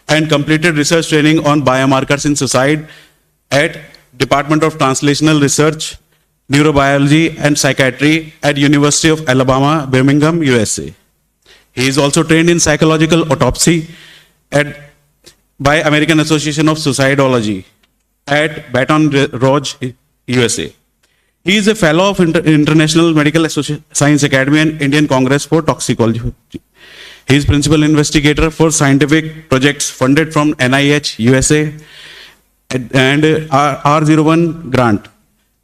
and completed research training on biomarkers in suicide at Department of Translational Research, Neurobiology and Psychiatry at University of Alabama, Birmingham, USA. He is also trained in psychological autopsy by American Association of Suicidology at Baton Rouge, USA. He is a fellow of International Medical Science Academy and Indian Congress for Toxicology. He is principal investigator for scientific projects funded from NIH, USA, and R01 grant.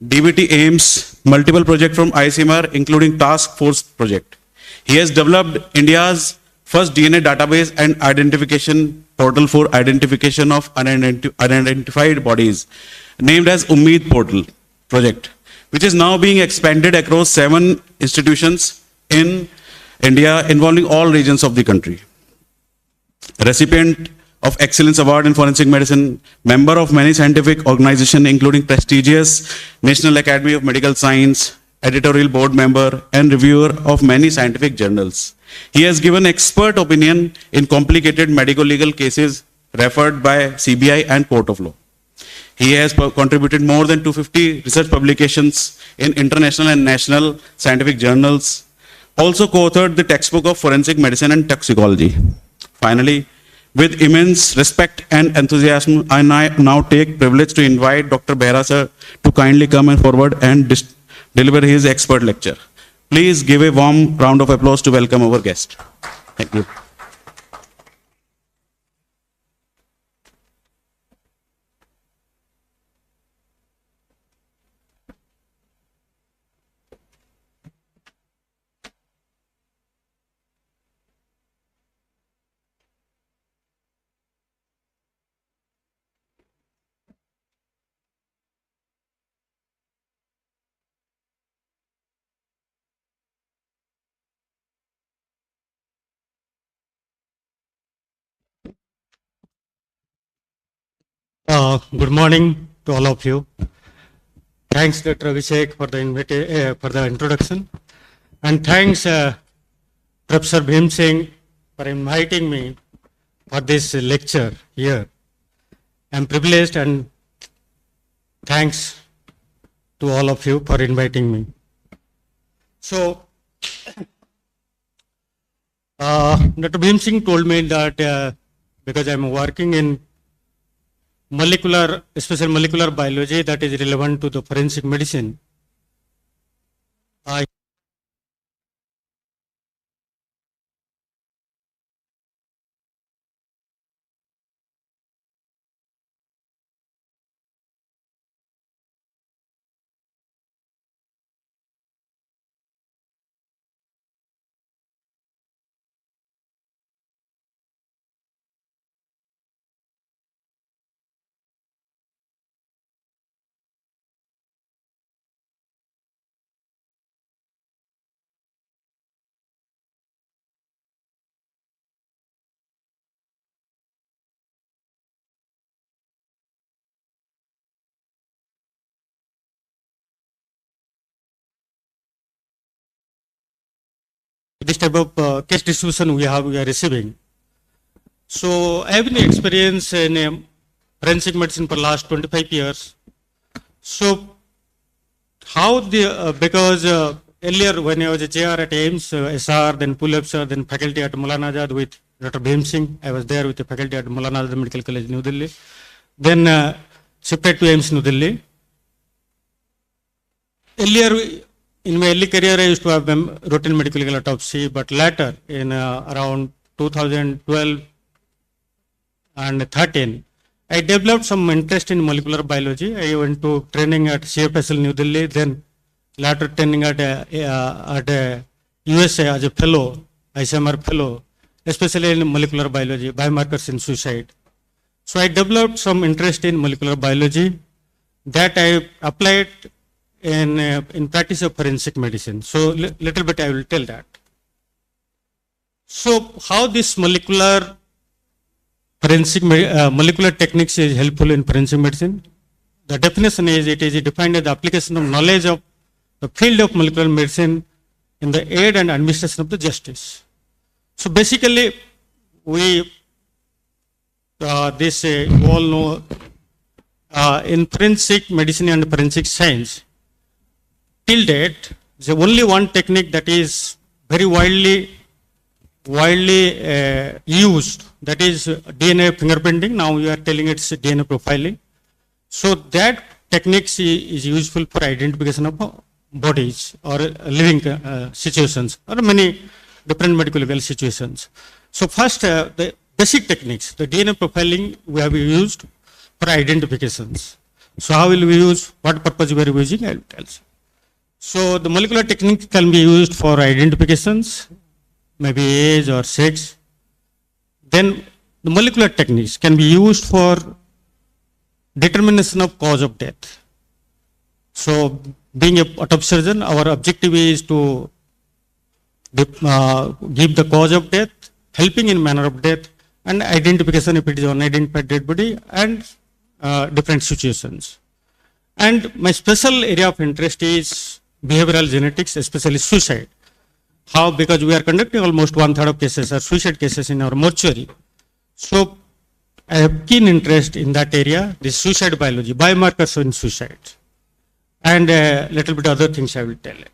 DBT aims multiple projects from ICMR, including Task Force project. He has developed India's first DNA database and identification portal for identification of unidentified bodies, named as Ummeed Portal project, which is now being expanded across 7 institutions in India, involving all regions of the country. Recipient of Excellence Award in Forensic Medicine, member of many scientific organizations, including prestigious National Academy of Medical Science, editorial board member, and reviewer of many scientific journals. He has given expert opinion in complicated medico-legal cases referred by CBI and Court of Law. He has contributed more than 250 research publications in international and national scientific journals. Also co-authored the textbook of Forensic Medicine and Toxicology. Finally, with immense respect and enthusiasm, I now take privilege to invite Dr. Behara sir to kindly come forward and deliver his expert lecture. Please give a warm round of applause to welcome our guest. Thank you. Good morning to all of you. Thanks, Dr. Abhishek, for the introduction, and thanks, Professor Bhim Singh, for inviting me for this lecture here. I'm privileged, and thanks to all of you for inviting me. So, Dr. Bhim Singh told me that because I'm working in especially molecular biology that is relevant to the forensic medicine, this type of case distribution we are receiving. So I have been experienced in forensic medicine for last 25 years. So how because earlier when I was a JR at AIMS, SR, then pull-up sir, then faculty at Maulana Azad with Dr. Bhim Singh. I was there with the faculty at Maulana Azad Medical College, New Delhi. Then shifted to AIMS, New Delhi. Earlier, in my early career, I used to have routine medical legal autopsy, but later, in around 2012 and 13, I developed some interest in molecular biology. I went to training at CFSL New Delhi, then later training at USA as a fellow, ICMR fellow, especially in molecular biology, biomarkers in suicide. So I developed some interest in molecular biology that I applied in practice of forensic medicine. So little bit I will tell that. So how this molecular techniques is helpful in forensic medicine? The definition is, it is defined as the application of knowledge of the field of molecular medicine in the aid and administration of the justice. So basically, we this you all know in forensic medicine and forensic science, till date, the only one technique that is very widely used, that is DNA fingerprinting. Now you are telling it's DNA profiling. So that technique is useful for identification of bodies or living situations or many different medical legal situations. So first, the basic techniques, the DNA profiling we have used for identifications. So how will we use, what purpose we are using, I will tell you. So the molecular technique can be used for identifications, maybe age or sex. Then the molecular techniques can be used for determination of cause of death. So being a autopsy surgeon, our objective is to give the cause of death, helping in manner of death, and identification if it is unidentified dead body, and different situations. And my special area of interest is behavioral genetics, especially suicide. How? Because we are conducting almost 1/3 of cases are suicide cases in our mortuary. So I have keen interest in that area, the suicide biology, biomarkers in suicide, and a little bit other things I will tell you.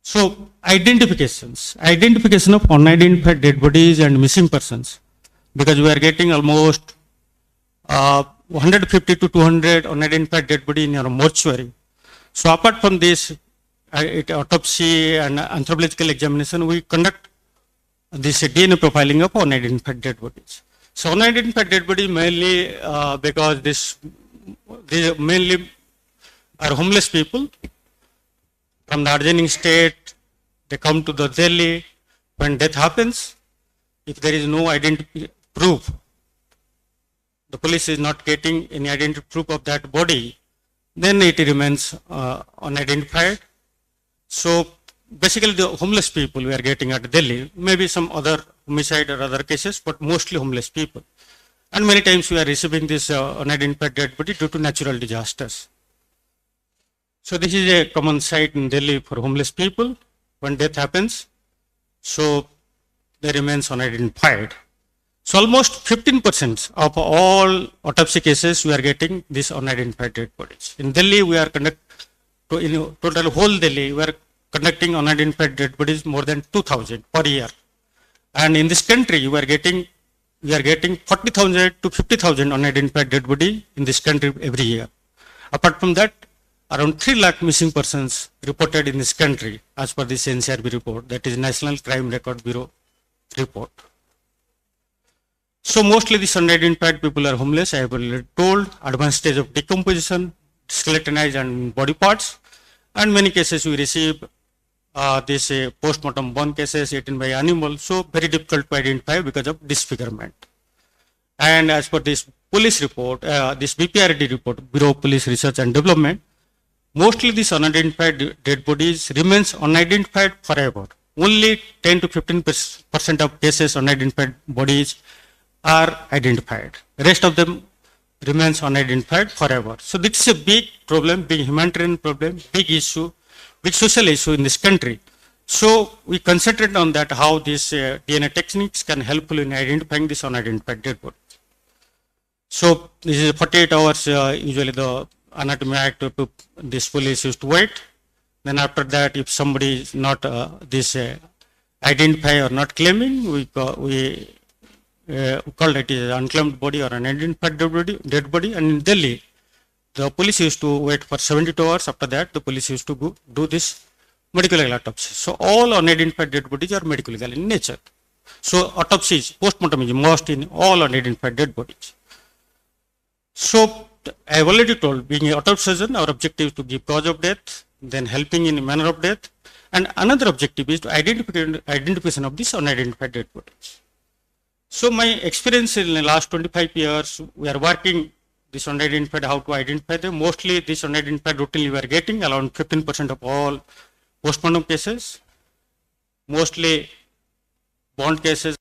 So identification of unidentified dead bodies and missing persons, because we are getting almost 150 to 200 unidentified dead body in our mortuary. So apart from this, autopsy and anthropological examination, we conduct this DNA profiling of unidentified dead bodies. So unidentified dead body mainly because they mainly are homeless people from the originating state. They come to the Delhi. When death happens, if there is no identity proof, the police is not getting any identity proof of that body, then it remains unidentified. So basically the homeless people we are getting at Delhi, maybe some other homicide or other cases, but mostly homeless people. And many times we are receiving this unidentified dead body due to natural disasters. So this is a common sight in Delhi for homeless people. When death happens, so they remains unidentified. So almost 15% of all autopsy cases we are getting this unidentified dead bodies. In Delhi we are in total whole Delhi we are conducting unidentified dead bodies more than 2,000 per year. And in this country we are getting 40,000 to 50,000 unidentified dead body in this country every year. Apart from that, around 3 lakh missing persons reported in this country as per this NCRB report, that is National Crime Record Bureau report. So mostly these unidentified people are homeless, I have already told, advanced stage of decomposition, skeletonized and body parts, and many cases we receive this post-mortem bone cases eaten by animals, so very difficult to identify because of disfigurement. And as per this police report, this BPRD report, Bureau of Police Research and Development, mostly these unidentified dead bodies remains unidentified forever. Only 10 to 15% of cases unidentified bodies are identified. The rest of them remains unidentified forever. So this is a big problem, big humanitarian problem, big issue, big social issue in this country. So we concentrate on that, how these DNA techniques can helpful in identifying this unidentified dead body. So this is 48 hours usually the anatomy act to this police used to wait. Then after that, if somebody is not identify or not claiming, we call it is unclaimed body or unidentified dead body. And in Delhi, the police used to wait for 72 hours. After that, the police used to go do this medical legal autopsy. So all unidentified dead bodies are medical legal in nature. So autopsies, post-mortem is most in all unidentified dead bodies. So I have already told, being an autopsy surgeon, our objective is to give cause of death, then helping in manner of death, and another objective is to identification of these unidentified dead bodies. So my experience in the last 25 years, we are working this unidentified, how to identify them. Mostly this unidentified routinely we are getting around 15% of all postmortem cases, mostly bond cases.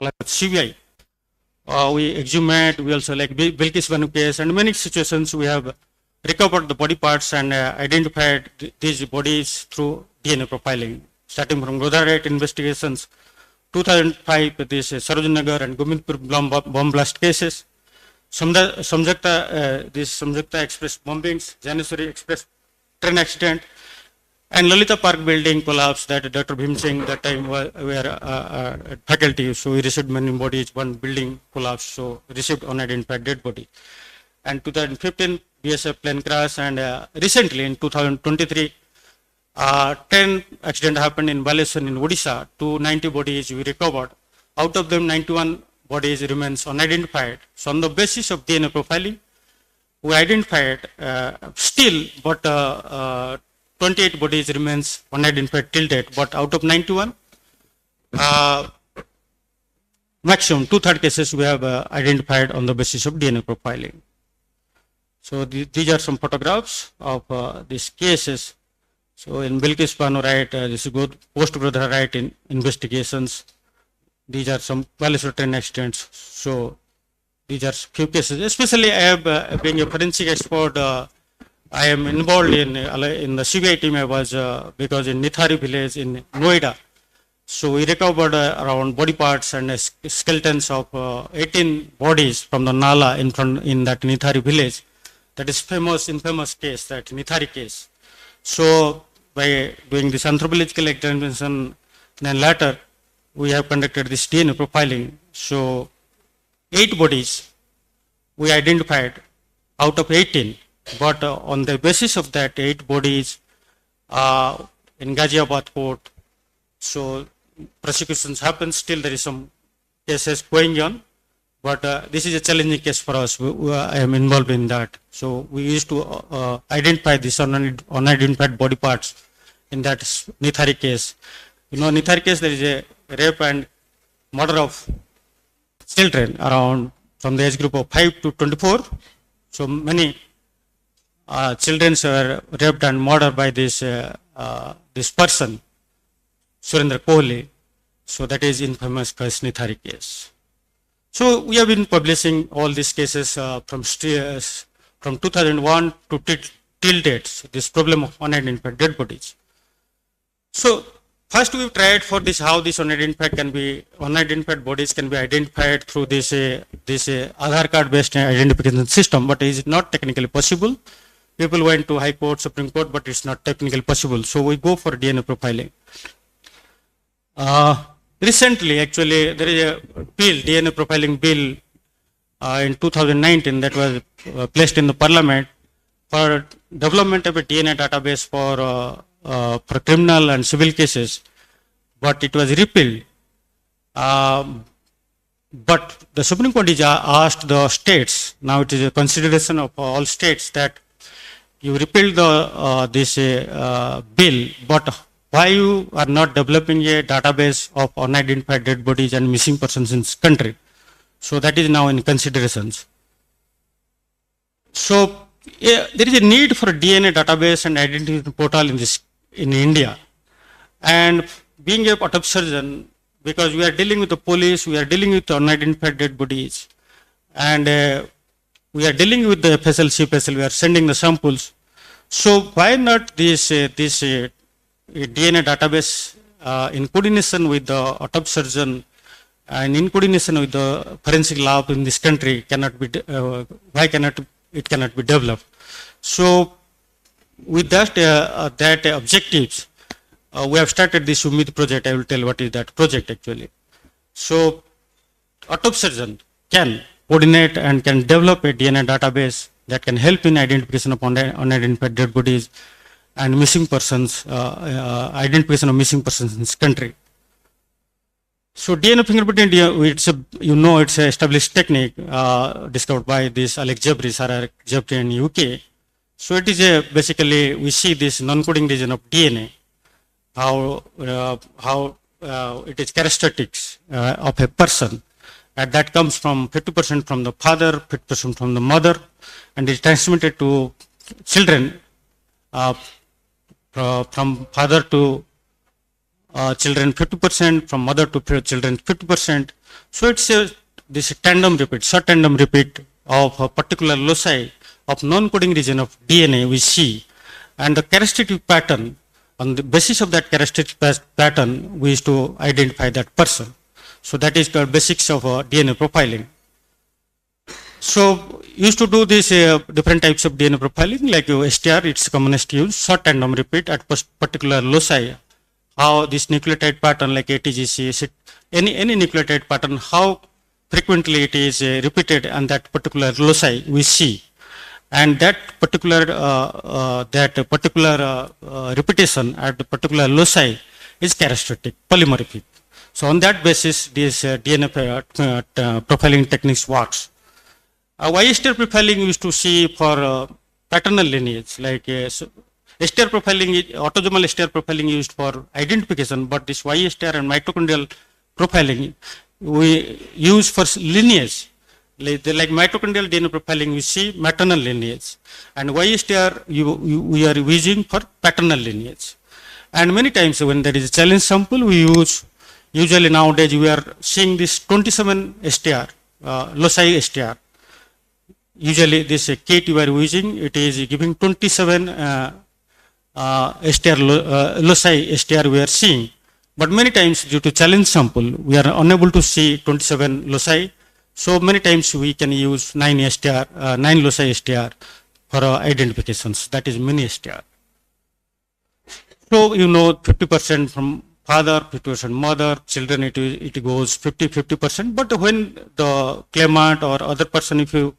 like CBI. We exhumate, we also like Bilkis Banu case, and many situations we have recovered the body parts and identified these bodies through DNA profiling. Starting from Godarat investigations, 2005, this Sarojanagar and Govindpur bomb blast cases, Samjukta Express bombings, Janeshwari Express train accident, and Lalita Park building collapse that Dr. Bhim Singh that time were faculty, so we received many bodies, one building collapse, so received unidentified dead body. And 2015 BSF plane crash, and recently in 2023, 10 accident happened in Baleswan in Odisha, 290 bodies we recovered. Out of them, 91 bodies remains unidentified. So on the basis of DNA profiling, we identified still, but 28 bodies remains unidentified till date. But out of 91, maximum 2/3 cases we have identified on the basis of DNA profiling. So these are some photographs of these cases. So in Bilkis Banu, right, this is good post-brother right in investigations. These are some Baleswar train accidents. So these are few cases. Especially I have, being a forensic expert, I am involved in the CBI team. I was, because in Nithari village in Noida. So we recovered around body parts and skeletons of 18 bodies from the Nala in that Nithari village. That is infamous case, that Nithari case. So by doing this anthropological examination, then later we have conducted this DNA profiling. So 8 bodies we identified out of 18, but on the basis of that 8 bodies in Ghaziabad court, so prosecutions happen, still there is some cases going on, but this is a challenging case for us. I am involved in that. So we used to identify these unidentified body parts in that Nithari case. You know, Nithari case, there is a rape and murder of children around from the age group of 5 to 24. So many children were raped and murdered by this person, Surendra Kohli. So that is infamous case, Nithari case. So we have been publishing all these cases from 2001 to till date, this problem of unidentified dead bodies. So first we've tried for this how this unidentified bodies can be identified through this Aadhaar card based identification system, but it is not technically possible. People went to High Court, Supreme Court, but it's not technically possible. So we go for DNA profiling. Recently, actually, there is a bill, DNA profiling bill in 2019 that was placed in the Parliament for development of a DNA database for criminal and civil cases, but it was repealed. But the Supreme Court is asked the states, now it is a consideration of all states, that you repealed this bill, but why you are not developing a database of unidentified dead bodies and missing persons in this country? So that is now in considerations. So there is a need for a DNA database and identity portal in India. And being a autopsy surgeon, because we are dealing with the police, we are dealing with unidentified dead bodies, and we are dealing with the FSL, CFSL, we are sending the samples. So why not this DNA database in coordination with the autopsy surgeon and in coordination with the forensic lab in this country cannot be, why cannot it cannot be developed? So with that objectives, we have started this Umid project. I will tell what is that project actually. So autopsy surgeon can coordinate and can develop a DNA database that can help in identification of unidentified dead bodies and missing persons, identification of missing persons in this country. So DNA fingerprint, it's a, it's an established technique discovered by this Alex Jabri, Sarah Jabri in UK. So it is basically we see this non-coding region of DNA, how it is characteristics of a person, and that comes from 50% from the father, 50% from the mother, and is transmitted to children from father to children 50%, from mother to children 50%. So it's this tandem repeat, short tandem repeat of a particular loci of non-coding region of DNA we see, and the characteristic pattern, on the basis of that characteristic pattern, we used to identify that person. So that is the basics of DNA profiling. So used to do this different types of DNA profiling, like STR, it's commonest use, short tandem repeat at particular loci, how this nucleotide pattern like ATGC, any nucleotide pattern, how frequently it is repeated on that particular loci we see. And that particular repetition at the particular loci is characteristic, polymorphic. So on that basis, this DNA profiling techniques works. Y-STR profiling we used to see for paternal lineage, like STR profiling, autosomal STR profiling used for identification, but this Y-STR and mitochondrial profiling we use for lineage. Like mitochondrial DNA profiling, we see maternal lineage, and Y-STR we are using for paternal lineage. And many times when there is a challenge sample, we use, usually nowadays we are seeing this 27 STR, loci STR. Usually this kit we are using, it is giving 27 STR, loci STR we are seeing. But many times due to challenge sample, we are unable to see 27 loci. So many times we can use 9 STR, 9 loci STR for identifications, that is mini STR. So you know 50% from father, 50% mother, children it goes 50%. But when the claimant or other person, if you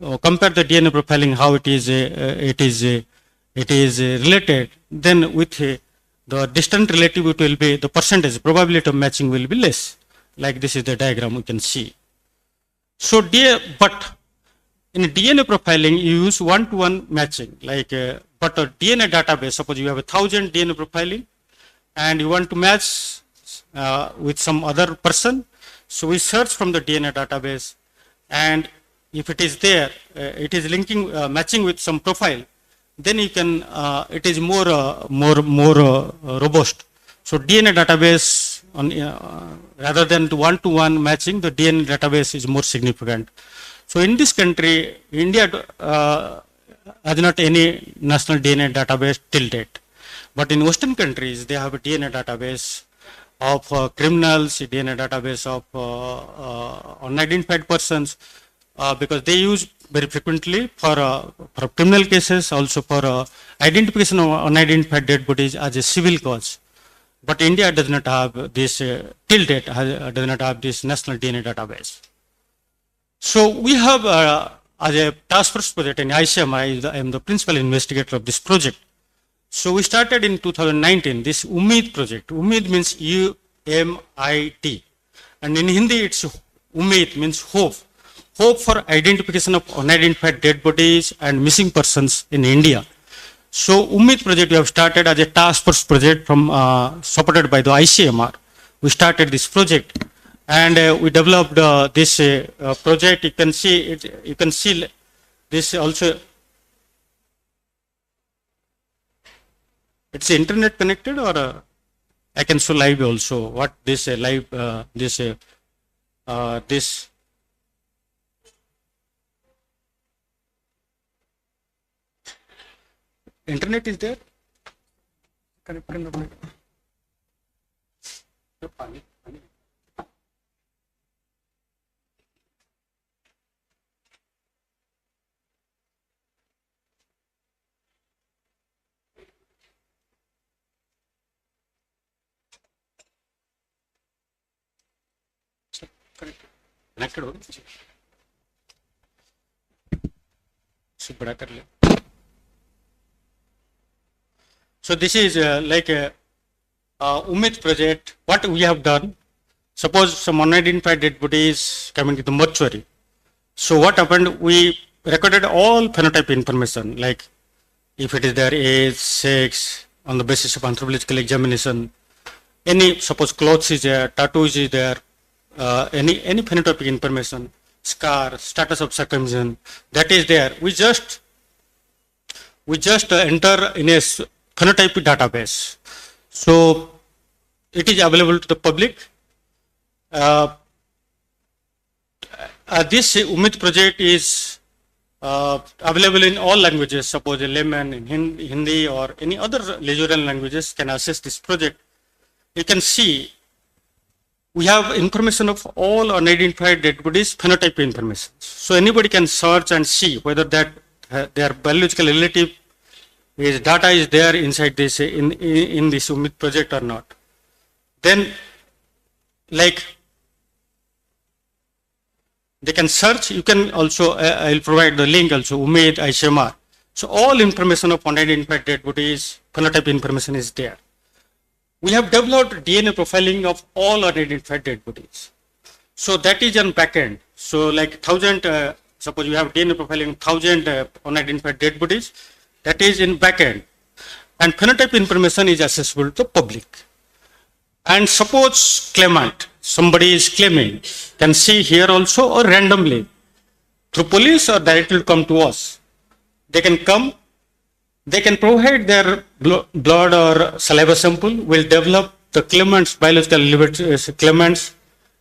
compare the DNA profiling, how it is related, then with the distant relative it will be, the percentage, probability of matching will be less. Like this is the diagram we can see. So, but in DNA profiling, you use one-to-one matching, like, but a DNA database, suppose you have 1,000 DNA profiling and you want to match with some other person. So we search from the DNA database, and if it is there, it is linking, matching with some profile, then you can, it is more robust. So DNA database, on, rather than one-to-one matching, the DNA database is more significant. So in this country, India has not any national DNA database till date. But in Western countries, they have a DNA database of criminals, DNA database of unidentified persons, because they use very frequently for criminal cases, also for identification of unidentified dead bodies as a civil cause. But India does not have this, till date, does not have this national DNA database. So we have, as a task force project in ICMR, I am the principal investigator of this project. So we started in 2019, this UMID project. UMID means U-M-I-D. And in Hindi, it's UMID means hope. Hope for identification of unidentified dead bodies and missing persons in India. So UMID project we have started as a task force project from supported by the ICMR. We started this project, and we developed this project. You can see it. You can see this also. It's internet connected, or I can show live also. What this live this. Internet is there? Connected हो गया? बड़ा कर ले. So this is like a UMID project. What we have done, suppose some unidentified dead bodies coming to the mortuary. So what happened, we recorded all phenotype information, like if it is their age, sex, on the basis of anthropological examination, any, suppose clothes is there, tattoos is there, any phenotypic information, scar, status of circumcision, that is there. We just enter in a phenotypic database. So it is available to the public. This UMID project is available in all languages. Suppose a layman in Hindi or any other Leisurean languages can access this project. You can see we have information of all unidentified dead bodies, phenotype information. So anybody can search and see whether that their biological relative is data is there inside this in this UMID project or not. Then, like, they can search. You can also I'll provide the link also, UMID ICMR. So all information of unidentified dead bodies, phenotype information is there. We have developed DNA profiling of all unidentified dead bodies. So that is on backend. So like 1,000, suppose we have DNA profiling 1,000 unidentified dead bodies, that is in backend. And phenotype information is accessible to public. And suppose claimant, somebody is claiming, can see here also or randomly through police or directly come to us. They can come. They can provide their blood or saliva sample. We'll develop the claimant's biological claimant's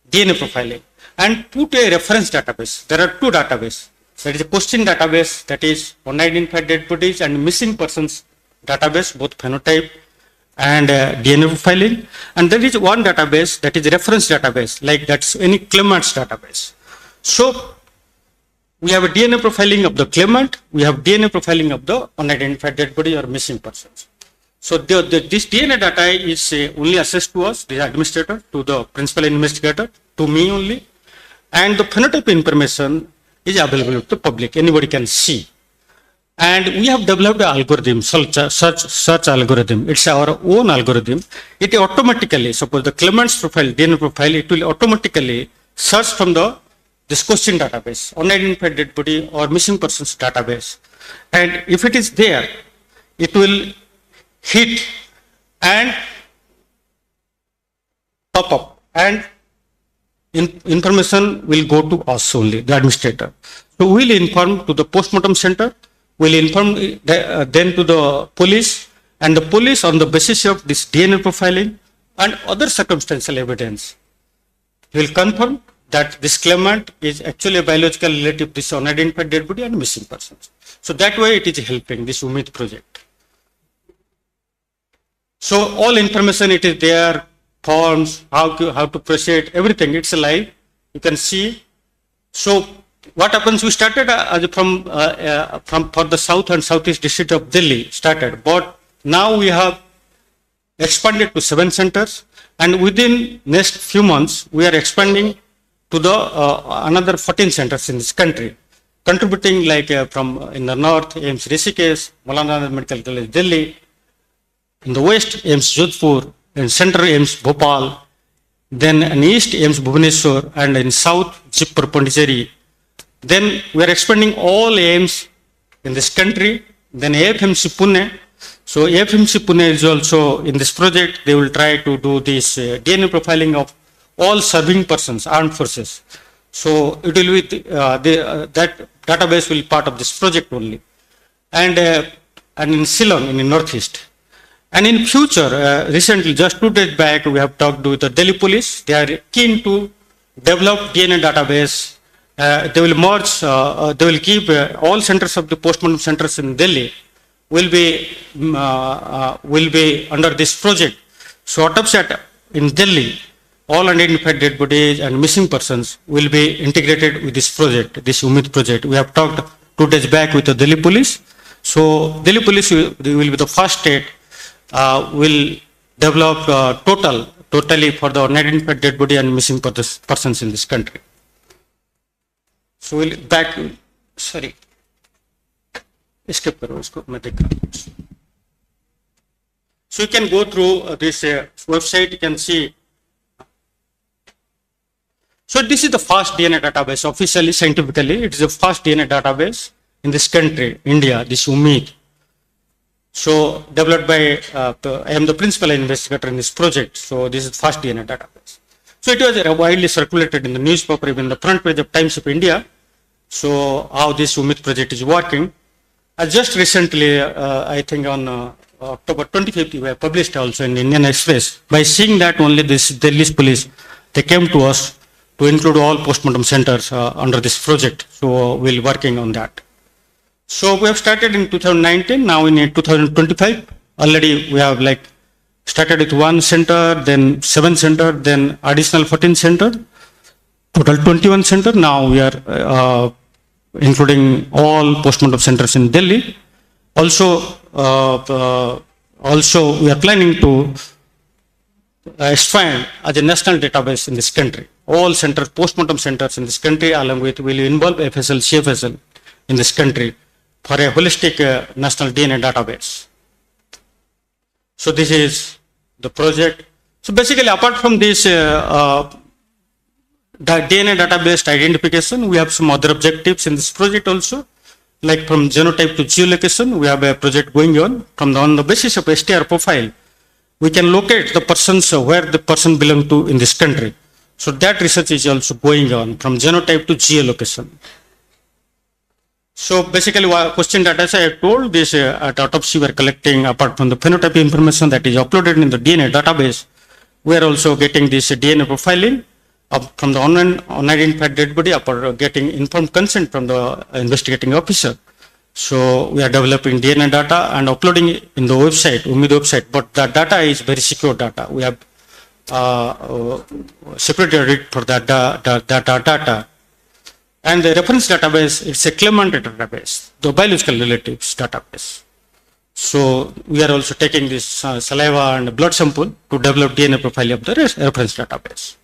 DNA profiling and put a reference database. There are two databases. There is a question database, that is unidentified dead bodies, and missing persons database, both phenotype and DNA profiling. And there is one database, that is reference database, like that's any claimant's database. So we have a DNA profiling of the claimant, we have DNA profiling of the unidentified dead body or missing persons. So this DNA data is only accessed to us, the administrator, to the principal investigator, to me only. And the phenotype information is available to the public, anybody can see. And we have developed an algorithm, search algorithm. It's our own algorithm. It automatically, suppose the claimant's profile, DNA profile, it will automatically search from this question database, unidentified dead body or missing persons database. And if it is there, it will hit and pop up, and information will go to us only, the administrator. So we will inform to the postmortem center, we will inform then to the police, and the police on the basis of this DNA profiling and other circumstantial evidence will confirm that this claimant is actually a biological relative, this unidentified dead body and missing persons. So that way it is helping this UMID project. So all information it is there, forms, how to proceed, everything, it's live, you can see. So what happens, we started from for the south and southeast district of Delhi started, but now we have expanded to 7 centers, and within next few months we are expanding to the another 14 centers in this country, contributing like from in the north, AIIMS Rishikesh, Maulana Medical College Delhi, in the west, AIIMS Jodhpur, in center, AIIMS Bhopal, then in east, AIIMS Bhubaneswar, and in south, Jaipur, Pondicherry. Then we are expanding all AIIMS in this country, then AFMC Pune. So AFMC Pune is also in this project, they will try to do this DNA profiling of all serving persons, armed forces. So it will be, that database will be part of this project only. And in Ceylon, in the northeast. And in future, recently, just 2 days back, we have talked with the Delhi police. They are keen to develop DNA database. They will merge, they will keep all centers of the postmortem centers in Delhi will be under this project. So autopsy in Delhi, all unidentified dead bodies and missing persons will be integrated with this project, this UMID project. We have talked 2 days back with the Delhi police. So Delhi police will be the first state will develop totally for the unidentified dead body and missing persons in this country. So we'll back, sorry, escape karo usko, main dekh raha hu. So you can go through this website, you can see. So this is the first DNA database, officially, scientifically, it is the first DNA database in this country, India, this UMID. So developed by, I am the principal investigator in this project. So this is the first DNA database. So it was widely circulated in the newspaper, even the front page of Times of India. So how this UMID project is working. Just recently, I think on October 25th, we have published also in Indian Express. By seeing that only this Delhi police, they came to us to include all postmortem centers under this project. So we'll working on that. So we have started in 2019, now in 2025, already we have like started with 1 center, then 7 center, then additional 14 center, total 21 center. Now we are including all postmortem centers in Delhi. Also we are planning to expand as a national database in this country. All centers, postmortem centers in this country, along with will involve FSL, CFSL in this country for a holistic national DNA database. So this is the project. So basically, apart from this DNA database identification, we have some other objectives in this project also. Like from genotype to geolocation, we have a project going on. On the basis of STR profile, we can locate the persons where the person belongs to in this country. So that research is also going on from genotype to geolocation. So basically, question data, as I have told, this at autopsy we are collecting apart from the phenotype information that is uploaded in the DNA database. We are also getting this DNA profiling from the unidentified dead body after getting informed consent from the investigating officer. So we are developing DNA data and uploading it in the website, UMID website, but that data is very secure data. We have separated it for that data. And the reference database, it's a claimant database, the biological relatives database. So we are also taking this saliva and blood sample to develop DNA profile of the reference database.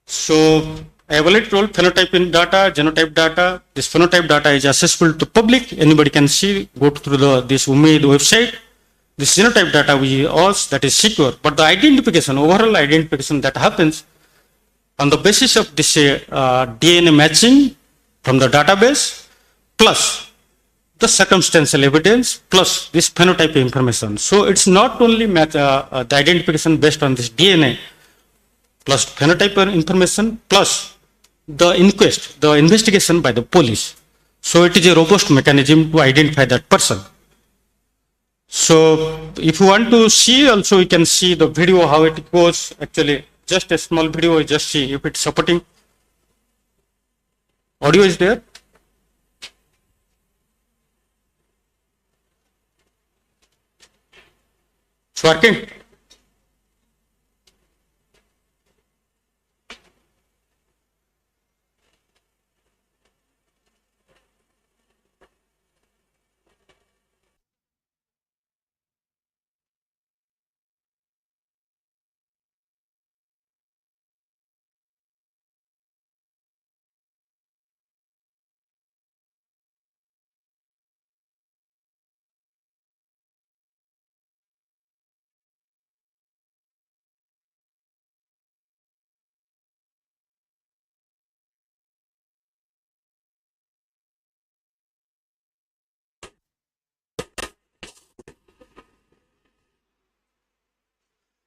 So I have already told phenotype in data, genotype data. This phenotype data is accessible to public. Anybody can see, go through this UMID website. This genotype data we ask that is secure, but the identification, overall identification that happens on the basis of this DNA matching from the database plus the circumstantial evidence plus this phenotype information. So it's not only the identification based on this DNA plus phenotype information plus the inquest, the investigation by the police. So it is a robust mechanism to identify that person. So if you want to see also, you can see the video how it goes. Actually, just a small video, just see if it's supporting. Audio is there. It's working.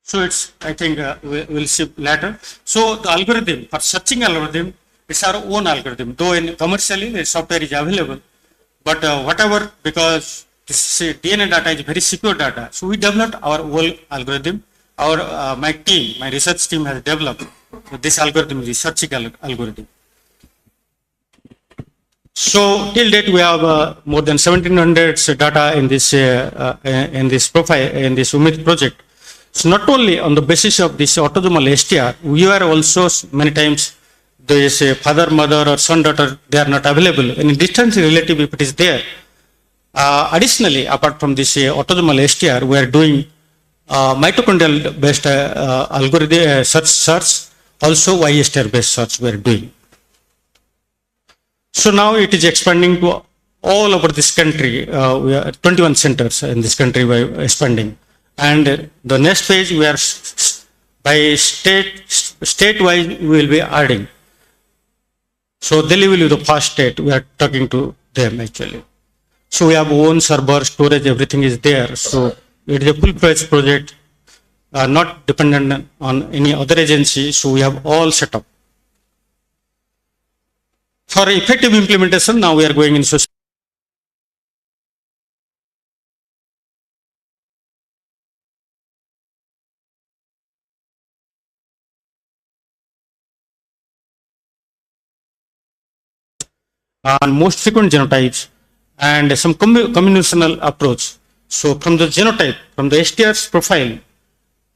So it's, I think we'll see later. So the algorithm, for searching algorithm, it's our own algorithm. Though in commercially the software is available, but whatever, because this DNA data is very secure data, so we developed our own algorithm. Our my team, my research team has developed this algorithm, the searching algorithm. So till date we have more than 1700 data in this profile, in this UMID project. So not only on the basis of this autosomal STR, we are also many times there is a father, mother or son, daughter, they are not available. And in distant relative, if it is there, additionally, apart from this autosomal STR, we are doing mitochondrial based algorithm search, also YSTR based search we are doing. So now it is expanding to all over this country. We are 21 centers in this country we are expanding. And the next phase we are by state-wise we will be adding. So Delhi will be the first state. We are talking to them actually. So we have own server, storage, everything is there. So it is a full-fledged project, not dependent on any other agency. So we have all set up. For effective implementation, now we are going in on most frequent genotypes and some combinational approach. So from the genotype, from the STR's profile,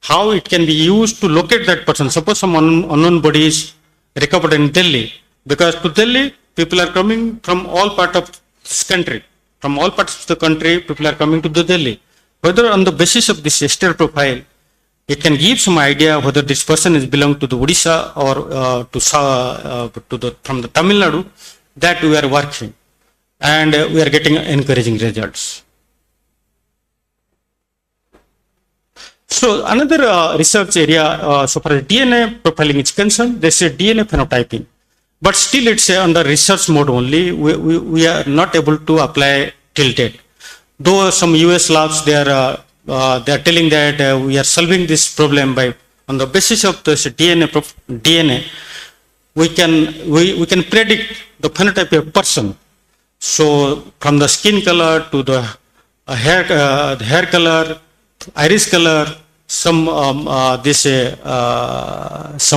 how it can be used to locate that person. Suppose some unknown body is recovered in Delhi, because to Delhi, people are coming from all parts of this country. From all parts of the country, people are coming to the Delhi. Whether on the basis of this STR profile, it can give some idea whether this person is belong to the Odisha or from the Tamil Nadu, that we are working, and we are getting encouraging results. So another research area, so far as DNA profiling is concerned, they say DNA phenotyping, but still it's under research mode only. We are not able to apply till date. Though some US labs, they are telling that we are solving this problem by, on the basis of this DNA, we can predict the phenotype of a person. So from the skin color to the hair color, iris color, some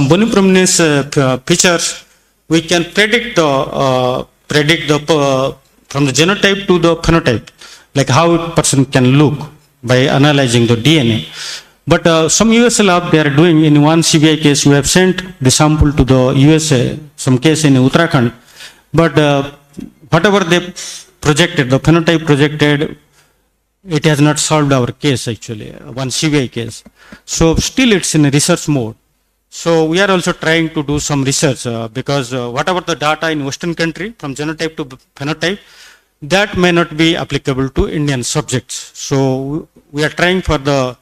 bony prominence features, we can predict the from the genotype to the phenotype, like how a person can look by analyzing the DNA. But some US lab, they are doing, in one CBI case, we have sent the sample to the USA, some case in Uttarakhand, but whatever they projected, the phenotype projected, it has not solved our case actually, one CBI case. So still it's in a research mode. So we are also trying to do some research because whatever the data in Western country from genotype to phenotype, that may not be applicable to Indian subjects. So we are trying for that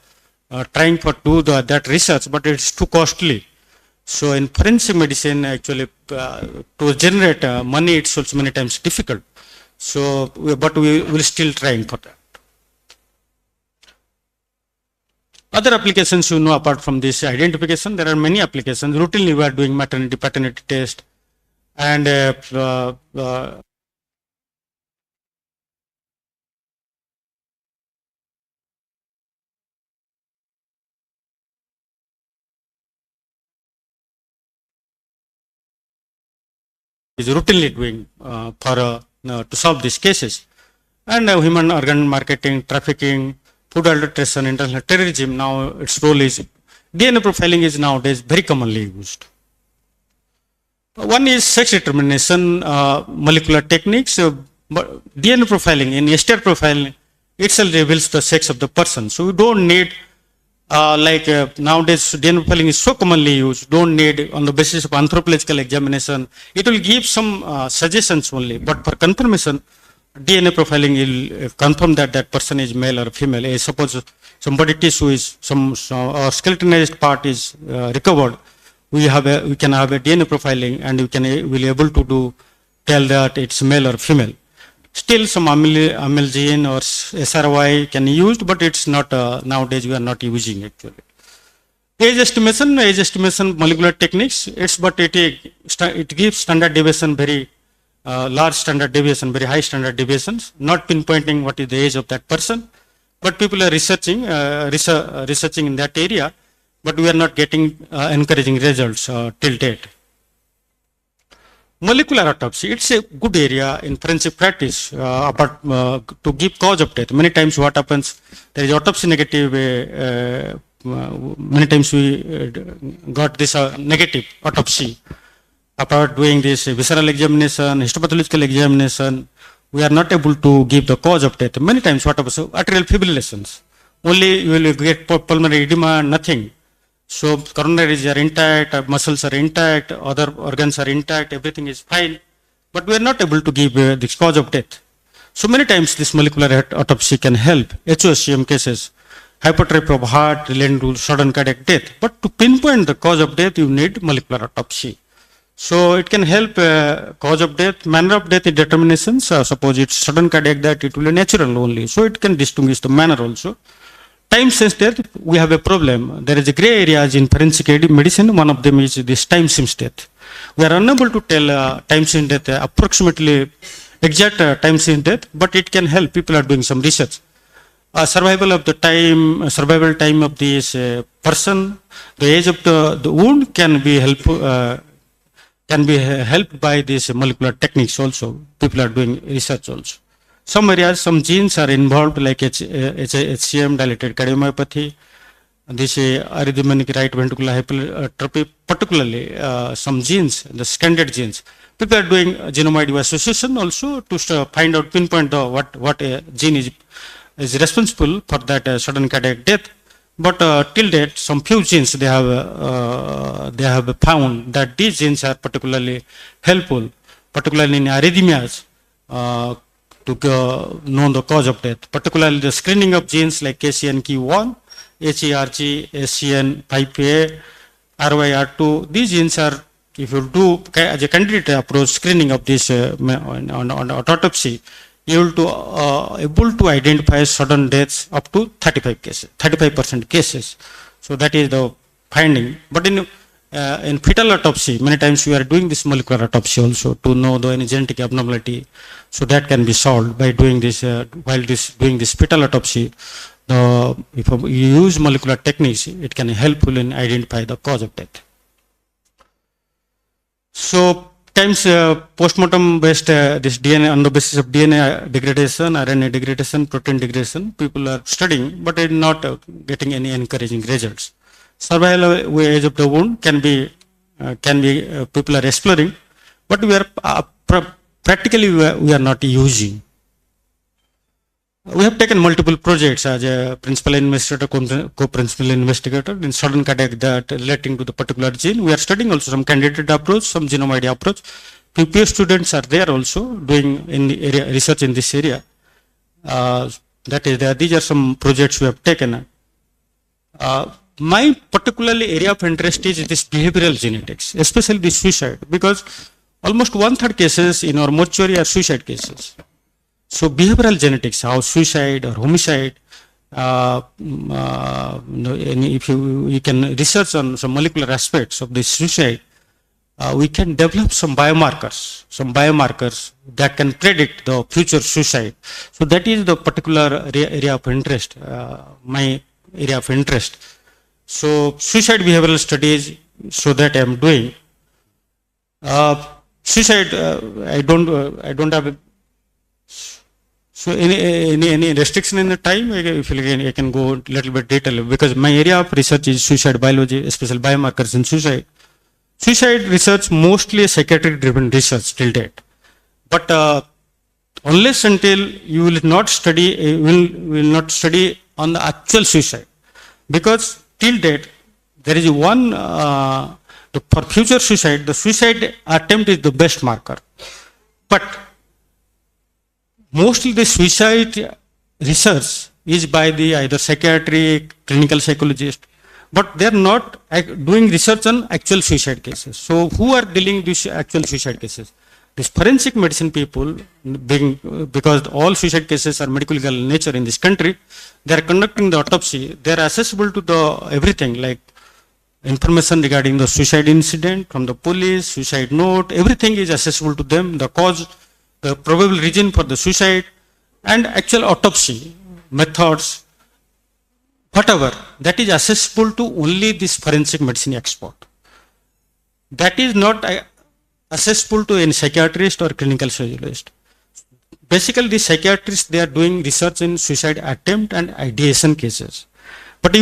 research, but it's too costly. So in forensic medicine, actually, to generate money, it's also many times difficult. So, but we will still trying for that. Other applications, apart from this identification, there are many applications. Routinely, we are doing maternity paternity test, and is routinely doing to solve these cases. And human organ marketing, trafficking, food adulteration, international terrorism, now its role is, DNA profiling is nowadays very commonly used. One is sex determination, molecular techniques, but DNA profiling, in STR profiling, itself reveals the sex of the person. So we don't need, nowadays DNA profiling is so commonly used, don't need on the basis of anthropological examination. It will give some suggestions only, but for confirmation, DNA profiling will confirm that that person is male or female. Suppose some body tissue is, some skeletonized part is recovered, we can have a DNA profiling, and we will able to tell that it's male or female. Still some amyl gene or SRY can be used, but it's not, nowadays we are not using actually. Age estimation molecular techniques, it gives standard deviation, very large standard deviation, very high standard deviations, not pinpointing what is the age of that person, but people are researching in that area, but we are not getting encouraging results till date. Molecular autopsy, it's a good area in forensic practice, but to give cause of death. Many times what happens, there is autopsy negative, many times we got this negative autopsy. After doing this visceral examination, histopathological examination, we are not able to give the cause of death. Many times what happens, atrial fibrillations, only you will get pulmonary edema, nothing. So coronaries are intact, muscles are intact, other organs are intact, everything is fine, but we are not able to give the cause of death. So many times this molecular autopsy can help. HOSCM cases, hypertrophy of heart relating to sudden cardiac death, but to pinpoint the cause of death, you need molecular autopsy. So it can help cause of death, manner of death determinations. Suppose it's sudden cardiac death, it will be natural only. So it can distinguish the manner also. Time since death, we have a problem. There is a gray areas in forensic medicine. One of them is this time since death. We are unable to tell time since death, approximately exact time since death, but it can help. People are doing some research. Survival time of this person, the age of the wound can be helpful. can be helped by these molecular techniques also. People are doing research also. Some areas, some genes are involved like HCM, dilated cardiomyopathy, this arrhythmogenic right ventricular hypertrophy, particularly some genes, the standard genes. People are doing genome-wide association also to find out, pinpoint what gene is responsible for that sudden cardiac death. But till date, some few genes they have found that these genes are particularly helpful, particularly in arrhythmias, to know the cause of death. Particularly the screening of genes like KCNQ1, HERG, SCN5A, RYR2. These genes are, if you do as a candidate approach screening of this on autopsy, you will to able to identify sudden deaths up to 35% cases. So that is the finding. But in fetal autopsy, many times we are doing this molecular autopsy also to know the any genetic abnormality. So that can be solved by doing this while doing this fetal autopsy. If you use molecular techniques, it can helpful in identify the cause of death. So times postmortem based this DNA on the basis of DNA degradation, RNA degradation, protein degradation, people are studying, but are not getting any encouraging results. Survival age of the wound can be people are exploring, but we are practically we are not using. We have taken multiple projects as a principal investigator, co-principal investigator in sudden cardiac death relating to the particular gene. We are studying also some candidate approach, some genome-wide approach. PPS students are there also doing in the area research in this area. That is there. These are some projects we have taken. My particularly area of interest is this behavioral genetics, especially the suicide, because almost 1/3 cases in our mortuary are suicide cases. So behavioral genetics, how suicide or homicide, if you can research on some molecular aspects of this suicide, we can develop some biomarkers that can predict the future suicide. So that is the particular area of interest, my area of interest. So suicide behavioral studies, so that I am doing. Suicide, I don't have. So any restriction in the time? If I can go a little bit detail, because my area of research is suicide biology, especially biomarkers in suicide. Suicide research mostly psychiatric driven research till date. But unless until you will not study, on the actual suicide, because till date there is one for future suicide, the suicide attempt is the best marker. But mostly the suicide research is by the either psychiatric, clinical psychologist, but they are not doing research on actual suicide cases. So who are dealing with actual suicide cases? These forensic medicine people, because all suicide cases are medical legal in nature in this country, they are conducting the autopsy. They are accessible to the everything like information regarding the suicide incident from the police, suicide note, everything is accessible to them. The cause, the probable reason for the suicide, and actual autopsy methods, whatever, that is accessible to only this forensic medicine expert. That is not accessible to any psychiatrist or clinical psychologist. Basically, the psychiatrists, they are doing research in suicide attempt and ideation cases. But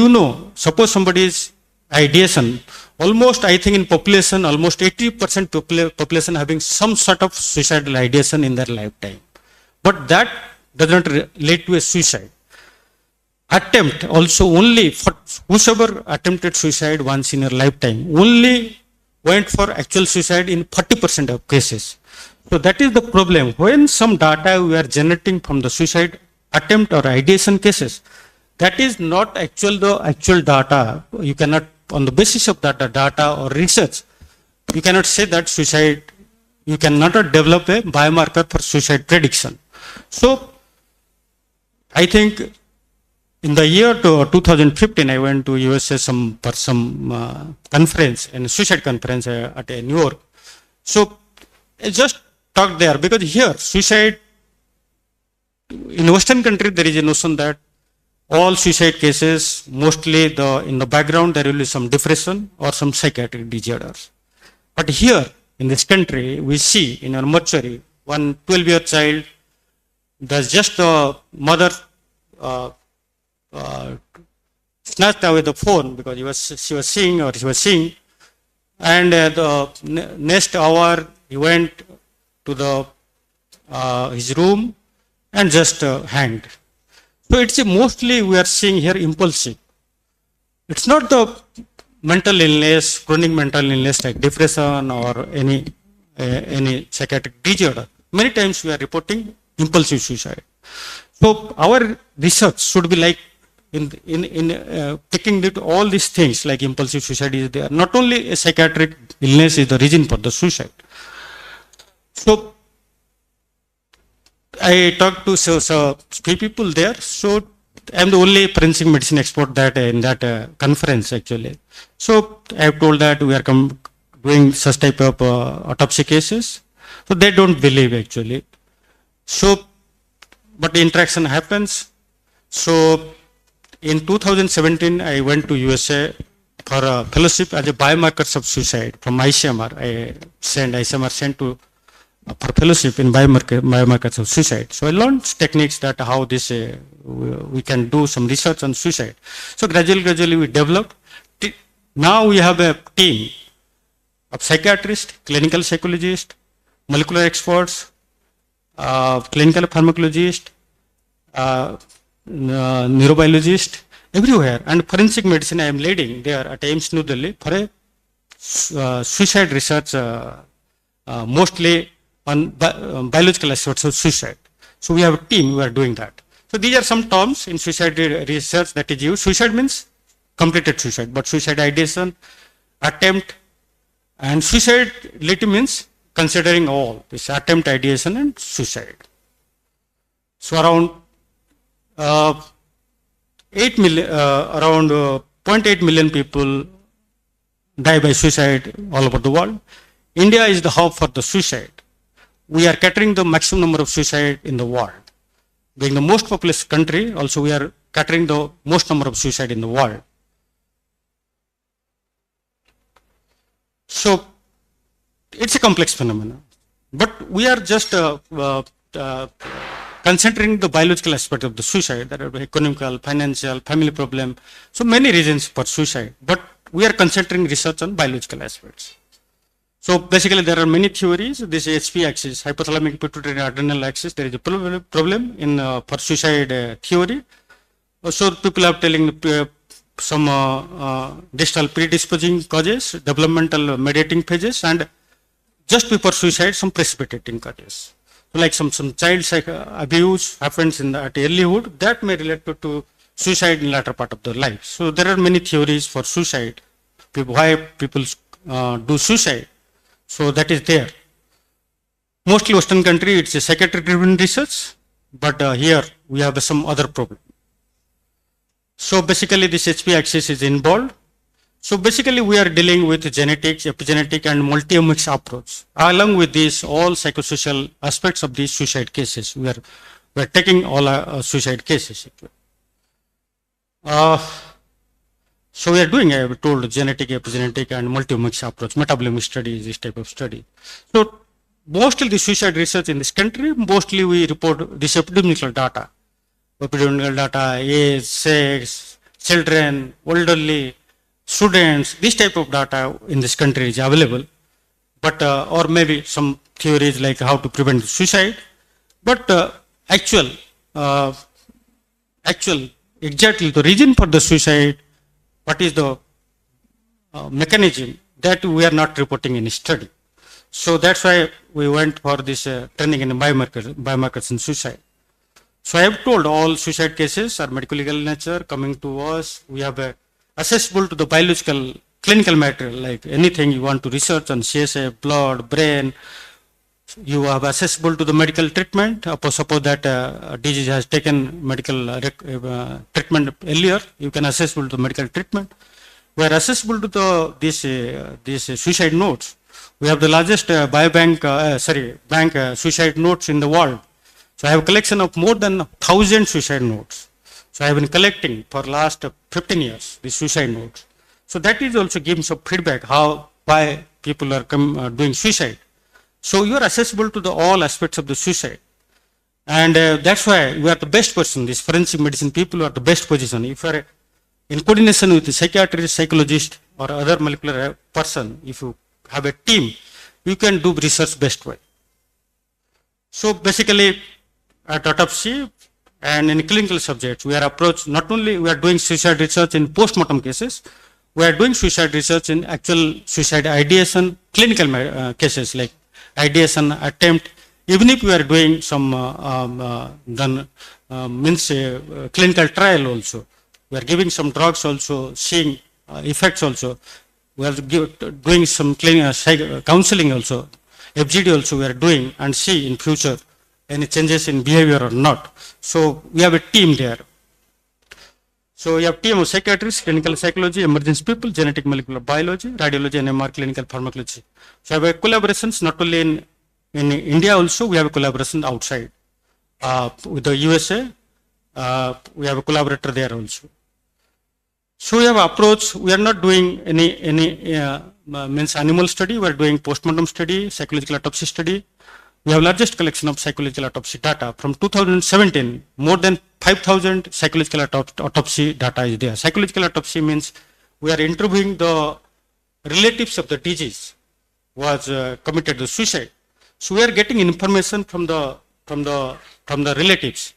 suppose somebody is ideation, almost I think in population, almost 80% population having some sort of suicidal ideation in their lifetime. But that does not lead to a suicide. Attempt also only for whosoever attempted suicide once in a lifetime only went for actual suicide in 40% of cases. So that is the problem. When some data we are generating from the suicide attempt or ideation cases, that is not the actual data. You cannot, on the basis of that data or research, you cannot say that suicide, you cannot develop a biomarker for suicide prediction. So I think in the year 2015, I went to USA for some conference, a suicide conference at New York. So I just talked there, because here suicide, in Western country there is a notion that all suicide cases, mostly in the background there will be some depression or some psychiatric disorders. But here in this country, we see in our mortuary, one 12-year child, there's just the mother snatched away the phone because she was seeing, and the next hour he went to the his room and just hanged. So it's mostly we are seeing here impulsive. It's not the mental illness, chronic mental illness like depression or any psychiatric disorder. Many times we are reporting impulsive suicide. So our research should be like in taking into all these things like impulsive suicide is there. Not only a psychiatric illness is the reason for the suicide. So I talked to few people there. So I'm the only forensic medicine expert that in that conference actually. So I have told that we are doing such type of autopsy cases. So they don't believe actually. So, but the interaction happens. So in 2017, I went to USA for a fellowship as a biomarkers of suicide from ICMR. ICMR sent to for fellowship in biomarkers of suicide. So I learned techniques that how this we can do some research on suicide. So gradually we developed. Now we have a team of psychiatrists, clinical psychologists, molecular experts, clinical pharmacologists, neurobiologists, everywhere. And forensic medicine I am leading there at AIIMS New Delhi for a suicide research, mostly on biological aspects of suicide. So we have a team who are doing that. So these are some terms in suicide research that is used. Suicide means completed suicide, but suicide ideation, attempt, and suicide later means considering all this attempt, ideation, and suicide. So around 8 million, around 0.8 million people die by suicide all over the world. India is the hub for the suicide. We are catering the maximum number of suicide in the world. Being the most populous country, also we are catering the most number of suicide in the world. So it's a complex phenomenon, but we are just concentrating the biological aspect of the suicide, that are economical, financial, family problem. So many reasons for suicide, but we are concentrating research on biological aspects. So basically there are many theories. This HP axis, hypothalamic pituitary adrenal axis, there is a problem in for suicide theory. So people are telling some distal predisposing causes, developmental mediating phases, and just before suicide, some precipitating causes. So like some child abuse happens at earlyhood, that may relate to suicide in latter part of their life. So there are many theories for suicide, why people do suicide. So that is there. Mostly Western country, it's a psychiatric driven research, but here we have some other problem. So basically this HP axis is involved. So basically we are dealing with genetics, epigenetic and multi-omics approach. Along with this, all psychosocial aspects of these suicide cases, we are taking all suicide cases. So we are doing, I have told, genetic, epigenetic and multi-omics approach, metabolomic study is this type of study. So mostly the suicide research in this country, mostly we report this epidemiological data. Epidemiological data, age, sex, children, elderly, students, this type of data in this country is available. But, or maybe some theories like how to prevent suicide. But actually, exactly the reason for the suicide, what is the mechanism, that we are not reporting in study. So that's why we went for this training in biomarkers in suicide. So I have told all suicide cases are medical legal nature coming to us. We have accessible to the biological clinical material, like anything you want to research on CSF, blood, brain. You have accessible to the medical treatment. Suppose that disease has taken medical treatment earlier, you can accessible to medical treatment. We are accessible to the these suicide notes. We have the largest bank suicide notes in the world. So I have a collection of more than 1,000 suicide notes. So I have been collecting for last 15 years these suicide notes. So that is also giving some feedback why people are doing suicide. So you are accessible to the all aspects of the suicide. And that's why we are the best person. These forensic medicine people are the best position. If you are in coordination with the psychiatrist, psychologist, or other molecular person, if you have a team, you can do research best way. So basically, at autopsy and in clinical subjects, we are approached, not only we are doing suicide research in post-mortem cases, we are doing suicide research in actual suicide ideation, clinical cases like ideation, attempt. Even if we are doing some clinical trial also, we are giving some drugs also, seeing effects also. We are doing some counseling also, FGD also we are doing, and see in future any changes in behavior or not. So we have a team there. So we have team of psychiatrists, clinical psychology, emergency people, genetic molecular biology, radiology, NMR, clinical pharmacology. So we have collaborations not only in India also, we have a collaboration outside. With the USA, we have a collaborator there also. So we have approach, we are not doing any animal study, we are doing postmortem study, psychological autopsy study. We have largest collection of psychological autopsy data. From 2017, more than 5,000 psychological autopsy data is there. Psychological autopsy means we are interviewing the relatives of the disease who was committed the suicide. So we are getting information from the relatives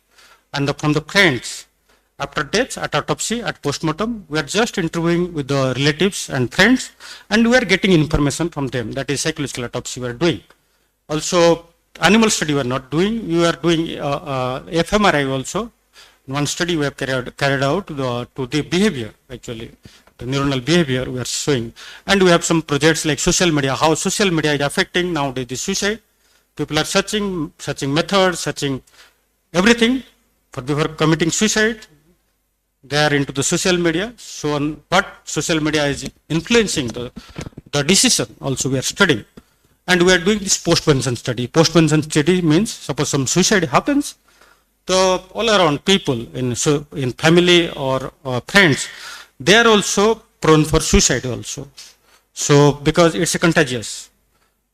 and from the friends. After death, at autopsy, at postmortem, we are just interviewing with the relatives and friends, and we are getting information from them. That is psychological autopsy we are doing. Also, animal study we are not doing. We are doing fMRI also. One study we have carried out to the behavior, actually, the neuronal behavior we are showing. And we have some projects like social media, how social media is affecting nowadays the suicide. People are searching methods, searching everything before committing suicide. They are into the social media. So what social media is influencing the decision also we are studying. And we are doing this post-pension study. Post-pension study means suppose some suicide happens, the all around people in family or friends, they are also prone for suicide also. So because it's a contagious.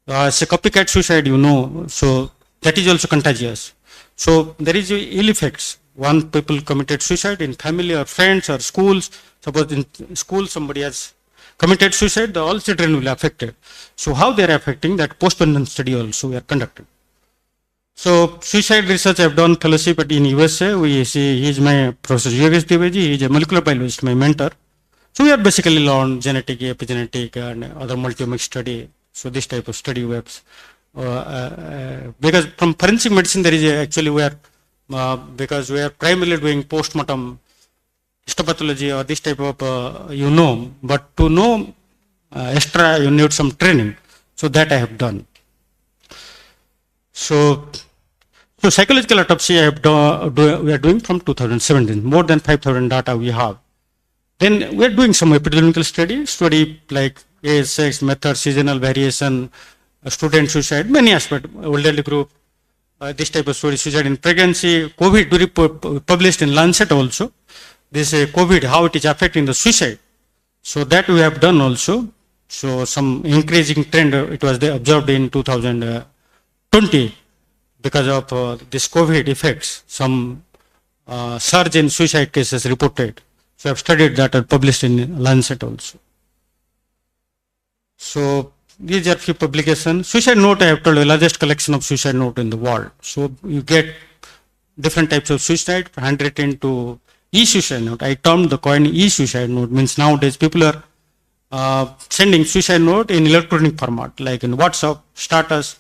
It's a copycat suicide, you know, so that is also contagious. So there is ill effects. One people committed suicide in family or friends or schools. Suppose in school somebody has committed suicide, all children will be affected. So how they are affecting, that post-pension study also we are conducting. So suicide research I have done fellowship in USA. We see he is my Professor Yogesh Devaji, he is a molecular biologist, my mentor. So we are basically learned genetic, epigenetic and other multi-omic study. So this type of study we have, because from forensic medicine there is actually we are, because we are primarily doing post-mortem histopathology or this type of, but to know extra you need some training. So that I have done. So psychological autopsy I have we are doing from 2017, more than 5,000 data we have. Then we are doing some epidemiological study like age, sex, method, seasonal variation, student suicide, many aspects, elderly group, this type of story, suicide in pregnancy, COVID published in Lancet also. This COVID, how it is affecting the suicide. So that we have done also. So some increasing trend, it was observed in 2020 because of this COVID effects. Some surge in suicide cases reported. So I have studied that and published in Lancet also. So these are few publications. Suicide note, I have told you, largest collection of suicide note in the world. So you get different types of suicide, handwritten to e-suicide note. I termed the coin e-suicide note, means nowadays people are sending suicide note in electronic format, like in WhatsApp, status,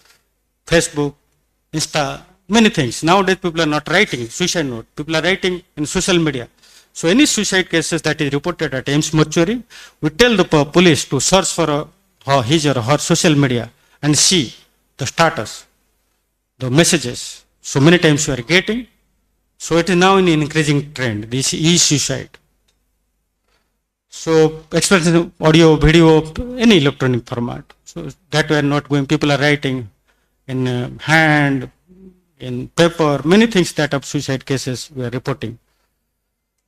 Facebook, Insta, many things. Nowadays people are not writing suicide note. People are writing in social media. So any suicide cases that is reported at AIIMS mortuary, we tell the police to search for his or her social media and see the status, the messages. So many times you are getting. So it is now in an increasing trend, this e-suicide. So expressive audio, video, any electronic format. So that we are not going, people are writing in hand, in paper, many things that of suicide cases we are reporting.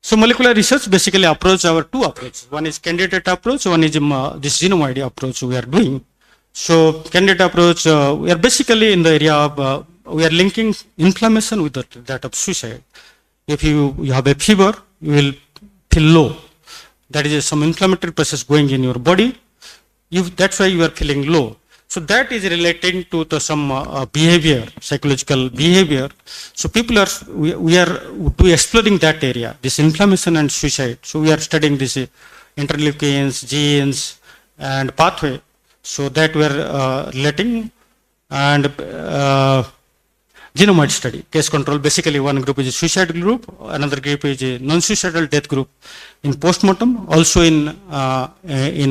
So molecular research basically approach our two approaches. One is candidate approach, one is this genome ID approach we are doing. So candidate approach, we are basically in the area of, we are linking inflammation with that of suicide. If you have a fever, you will feel low. That is some inflammatory process going in your body. That's why you are feeling low. So that is relating to some behavior, psychological behavior. So people we are exploring that area, this inflammation and suicide. So we are studying this interleukins, genes, and pathway. So that we are relating, and genome study, case control. Basically, one group is a suicide group, another group is a non-suicidal death group. In postmortem, also in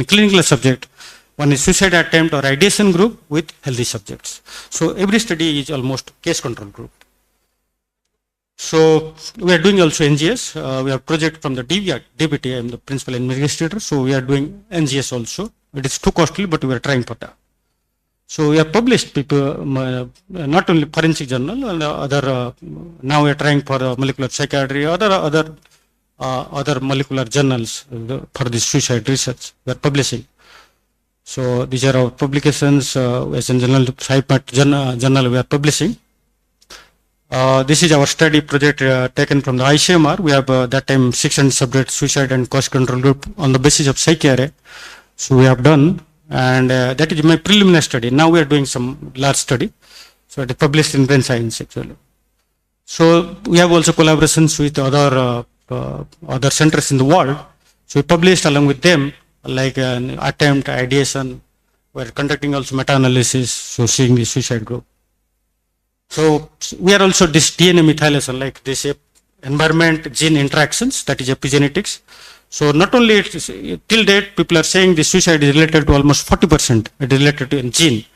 clinical subject, one is suicide attempt or ideation group with healthy subjects. So every study is almost case control group. So we are doing also NGS. We have project from the DBT. I am the principal investigator. So we are doing NGS also. It is too costly, but we are trying for that. So we have published people, not only forensic journal and other. Now we are trying for molecular psychiatry, other molecular journals for this suicide research. We are publishing. So these are our publications. As in journal, journal we are publishing. This is our study project taken from the ICMR. We have that time 600 subject suicide and cost control group on the basis of psychiatry. So we have done, and that is my preliminary study. Now we are doing some large study. So it is published in Brain Science actually. So we have also collaborations with other centers in the world. So we published along with them, like an attempt, ideation. We are conducting also meta-analysis, so seeing the suicide group. So we are also this DNA methylation, like this environment gene interactions, that is epigenetics. So not only till date people are saying the suicide is related to almost 40%, it is related to a gene.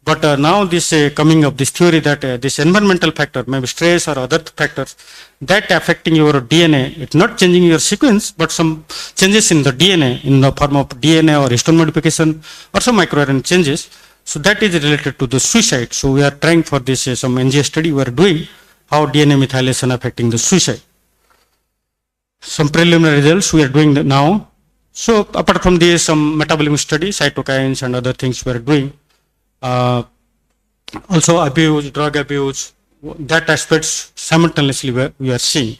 But now this coming of this theory that this environmental factor, maybe stress or other factors, that affecting your DNA, it's not changing your sequence, but some changes in the DNA in the form of DNA or histone modification or some microRNA changes. So that is related to the suicide. So we are trying for this some NGS study we are doing, how DNA methylation affecting the suicide. Some preliminary results we are doing now. So apart from this, some metabolism study, cytokines and other things we are doing. Also abuse, drug abuse, that aspects simultaneously we are seeing.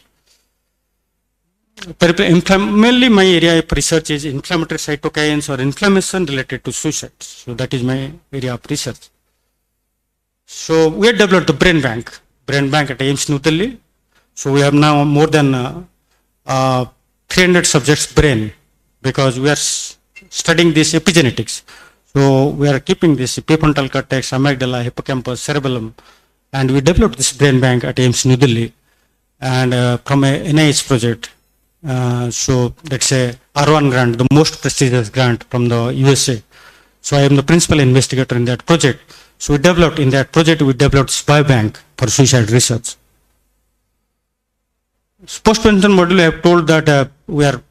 Mainly my area of research is inflammatory cytokines or inflammation related to suicide. So that is my area of research. So we have developed the brain bank at AIIMS New Delhi. So we have now more than 300 subjects brain, because we are studying this epigenetics. So we are keeping this prefrontal cortex, amygdala, hippocampus, cerebellum, and we developed this brain bank at AIIMS New Delhi, and from a NIH project. So that's a R1 grant, the most prestigious grant from the USA. So I am the principal investigator in that project. So we developed biobank for suicide research. Post-pension module, I have told that we are,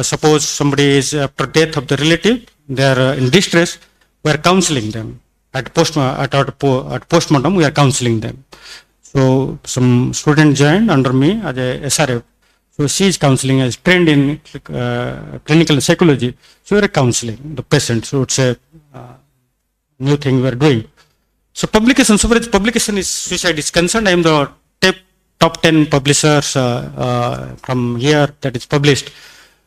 suppose somebody is after death of the relative, they are in distress, we are counseling them. At postmortem, we are counseling them. So some student joined under me as a SRF. So she is counseling, as trained in clinical psychology. So we are counseling the patient. So it's a new thing we are doing. So publication, so far as publication is suicide is concerned, I am the top 10 publishers from here that is published.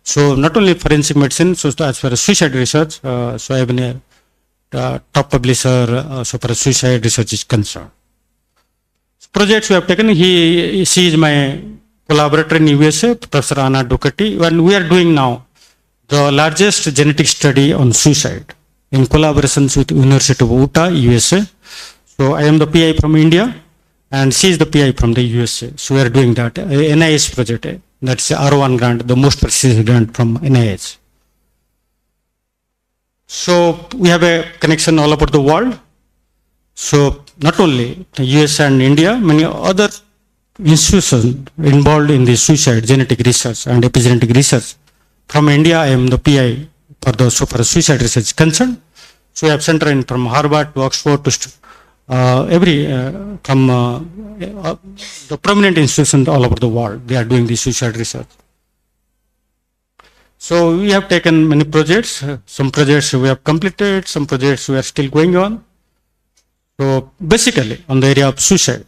So not only forensic medicine, so as far as suicide research, so I have been a top publisher so far as suicide research is concerned. So projects we have taken, she is my collaborator in USA, Professor Anna Ducati, and we are doing now the largest genetic study on suicide in collaborations with University of Utah, USA. So I am the PI from India, and she is the PI from the USA. So we are doing that NIH project. That's R1 grant, the most prestigious grant from NIH. So we have a connection all over the world. So not only the US and India, many other institutions involved in the suicide genetic research and epigenetic research. From India, I am the PI for the so far as suicide research concerned. So we have center in from Harvard to Oxford to from the prominent institutions all over the world. They are doing the suicide research. So we have taken many projects. Some projects we have completed, some projects we are still going on. So basically on the area of suicide,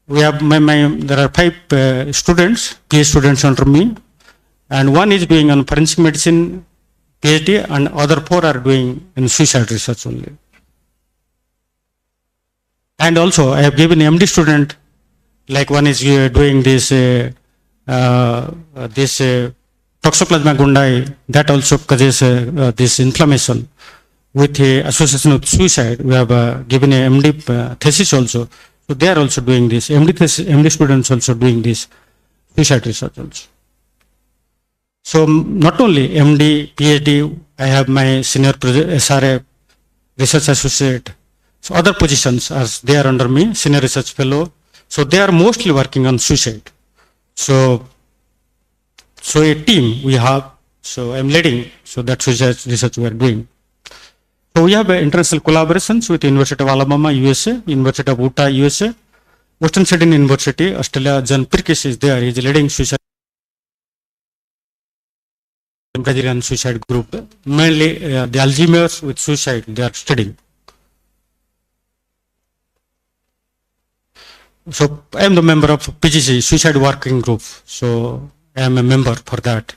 we have there are 5 students, PhD students under me, and one is doing on forensic medicine PhD, and other 4 are doing in suicide research only. And also I have given MD student, like one is doing this Toxoplasma gondii, that also causes this inflammation with association with suicide. We have given a MD thesis also. So they are also doing this. MD students also doing this suicide research also. So not only MD, PhD, I have my senior SRA, research associate. So other positions as they are under me, senior research fellow. So they are mostly working on suicide. So a team we have, so I'm leading, so that research we are doing. So we have international collaborations with University of Alabama, USA, University of Utah, USA, Western Sydney University, Australia. John Pirkis is there, he is leading suicide, Brazilian suicide group. Mainly the Alzheimer's with suicide, they are studying. So I am the member of PGC, Suicide Working Group. So I am a member for that.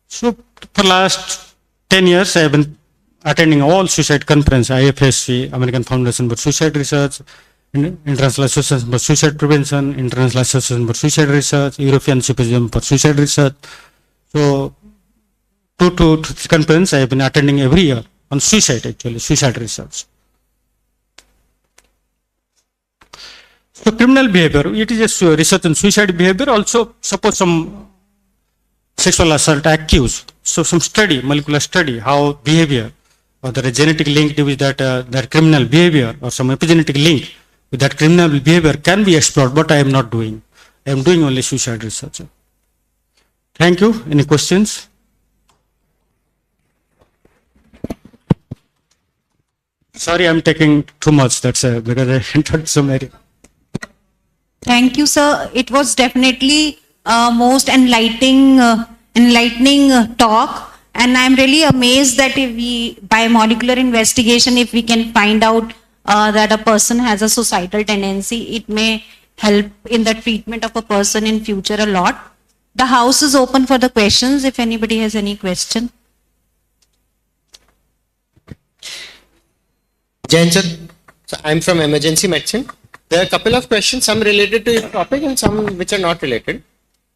So for last 10 years, I have been attending all suicide conference, IFSC, American Foundation for Suicide Research, International Association for Suicide Prevention, International Association for Suicide Research, European Symposium for Suicide Research. So 2 to 3 conferences I have been attending every year on suicide, actually, suicide research. So criminal behavior, it is a research on suicide behavior. Also, suppose some sexual assault accused. So some study, molecular study, how behavior, or there is genetic link with that criminal behavior, or some epigenetic link with that criminal behavior can be explored, but I am not doing. I am doing only suicide research. Thank you. Any questions? Sorry, I am taking too much. That's because I entered so many. Thank you, sir. It was definitely most enlightening talk, and I'm really amazed that if we, by molecular investigation, if we can find out that a person has a suicidal tendency, it may help in the treatment of a person in future a lot. The house is open for the questions. If anybody has any question. Jainchand, so I'm from emergency medicine. There are a couple of questions, some related to your topic and some which are not related.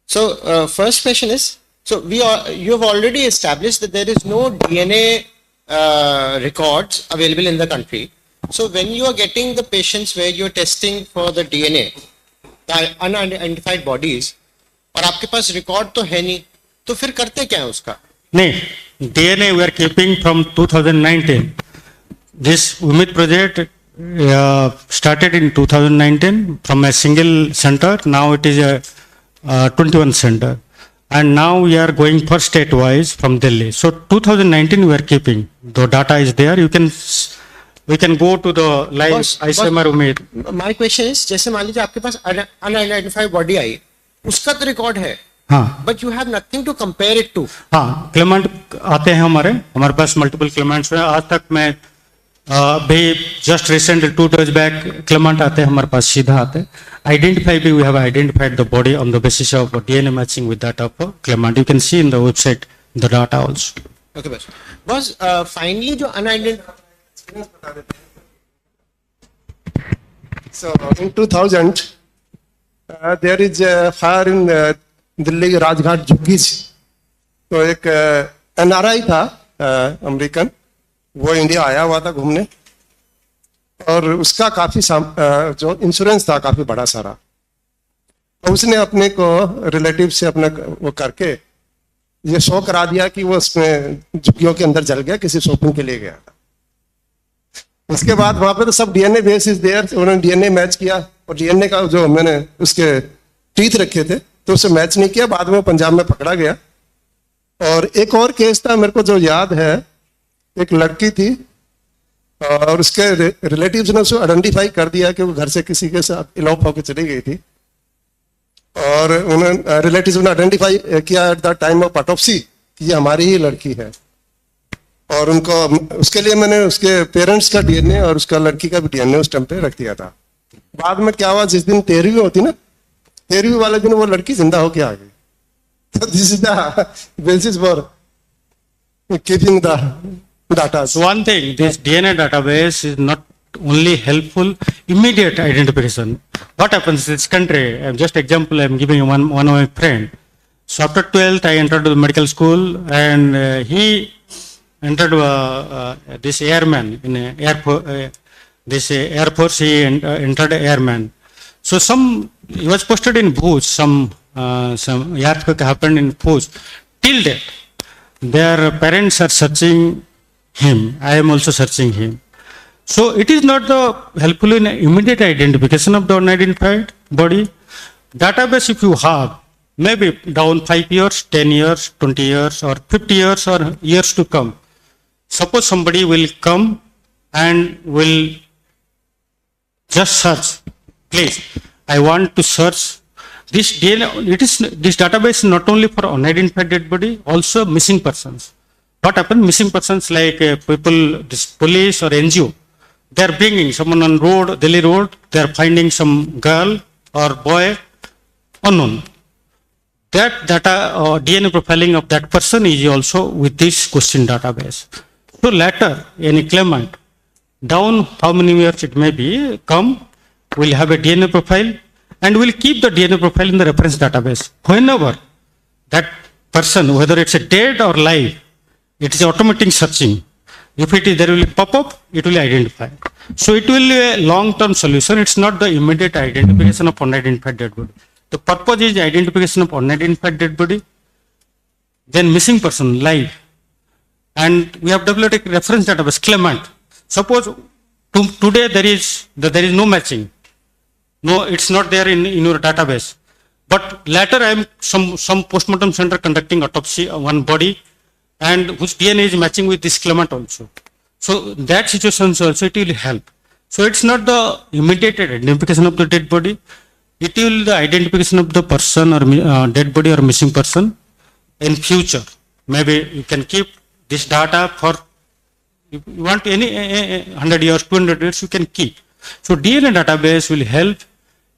So first question is, so you have already established that there is no DNA records available in the country. So when you are getting the patients where you are testing for the DNA, the unidentified bodies, और आपके पास record तो है नहीं, तो फिर करते क्या है उसका? नहीं, DNA we are keeping from 2019. This UMID project started in 2019 from a single center. Now it is a 21 center, and now we are going for state-wise from Delhi. So 2019 we are keeping. The data is there. We can go to the live ICMR UMID. My question is, जैसे मान लीजिए आपके पास unidentified body आई, उसका तो record है. हाँ. But you have nothing to compare it to. हाँ, Clement आते हैं हमारे पास मल्टीपल क्लेमेंट्स हैं. आज तक मैं भी just recent 2 days back claimant आते हैं हमारे पास, सीधा आते हैं. आइडेंटिफाई भी we have identified the body on the basis of DNA matching with that of claimant. You can see in the website the data also. Okay बस finally जो unidentified. So in 2000 there is a fire in Delhi Rajghat झुग्गी. तो एक NRI था American, वो India आया हुआ था घूमने, और उसका काफी जो इंश्योरेंस था काफी बड़ा सारा. तो उसने अपने को रिलेटिव से अपना वो करके ये शो करा दिया कि वो उसमें झुग्गियों के अंदर जल गया, किसी शॉपिंग के लिए गया था. उसके बाद वहां पे तो सब DNA बेस इज देयर. उन्होंने DNA मैच किया, और DNA का जो मैंने उसके टीथ रखे थे तो उसे मैच नहीं किया. बाद में पंजाब में पकड़ा गया. और एक और केस था मेरे को जो याद है, एक लड़की थी और उसके रिलेटिव्स ने उसे आइडेंटिफाई कर दिया कि वो घर से किसी के साथ इलॉप होकर चली गई थी. और उन्होंने रिलेटिव ने आइडेंटिफाई किया at the time of autopsy कि ये हमारी ही लड़की है, और उनको उसके लिए मैंने उसके पेरेंट्स का डीएनए और उसका लड़की का भी डीएनए उस टाइम पे रख दिया था। बाद में क्या हुआ, जिस दिन 13वीं होती ना, 13वीं वाले दिन वो लड़की जिंदा होके आ गई। तो this is the basis for keeping the data. So one thing, this DNA database is not only helpful immediate identification. What happens in this country? Just example, I'm giving you one of my friend. So after 12th, I entered the medical school, and he entered this airman in Air Force. He entered airman. So he was posted in Bhuj. Some earthquake happened in Bhuj. Till date, their parents are searching him. I am also searching him. So it is not the helpful in immediate identification of the unidentified body. Database, if you have, maybe down 5 years, 10 years, 20 years, or 50 years, or years to come. Suppose somebody will come and will just search. Please, I want to search this DNA. This database is not only for unidentified dead body, also missing persons. What happened? Missing persons like people, this police or NGO, they are bringing someone on road, Delhi road, they are finding some girl or boy unknown. That data or DNA profiling of that person is also with this question database. So later, any claimant, down how many years it may be, come, will have a DNA profile, and will keep the DNA profile in the reference database. Whenever that person, whether it's a dead or live, it is automatic searching. If it is, there will pop up, it will identify. So it will be a long-term solution. It's not the immediate identification of unidentified dead body. The purpose is identification of unidentified dead body, then missing person, live. And we have developed a reference database, claimant. Suppose today there is no matching. No, it's not there in your database. But later I am some postmortem center conducting autopsy on one body, and whose DNA is matching with this claimant also. So that situation also it will help. So it's not the immediate identification of the dead body. It will the identification of the person or dead body or missing person in future. Maybe you can keep this data for, if you want any 100 years, 200 years, you can keep. So DNA database will help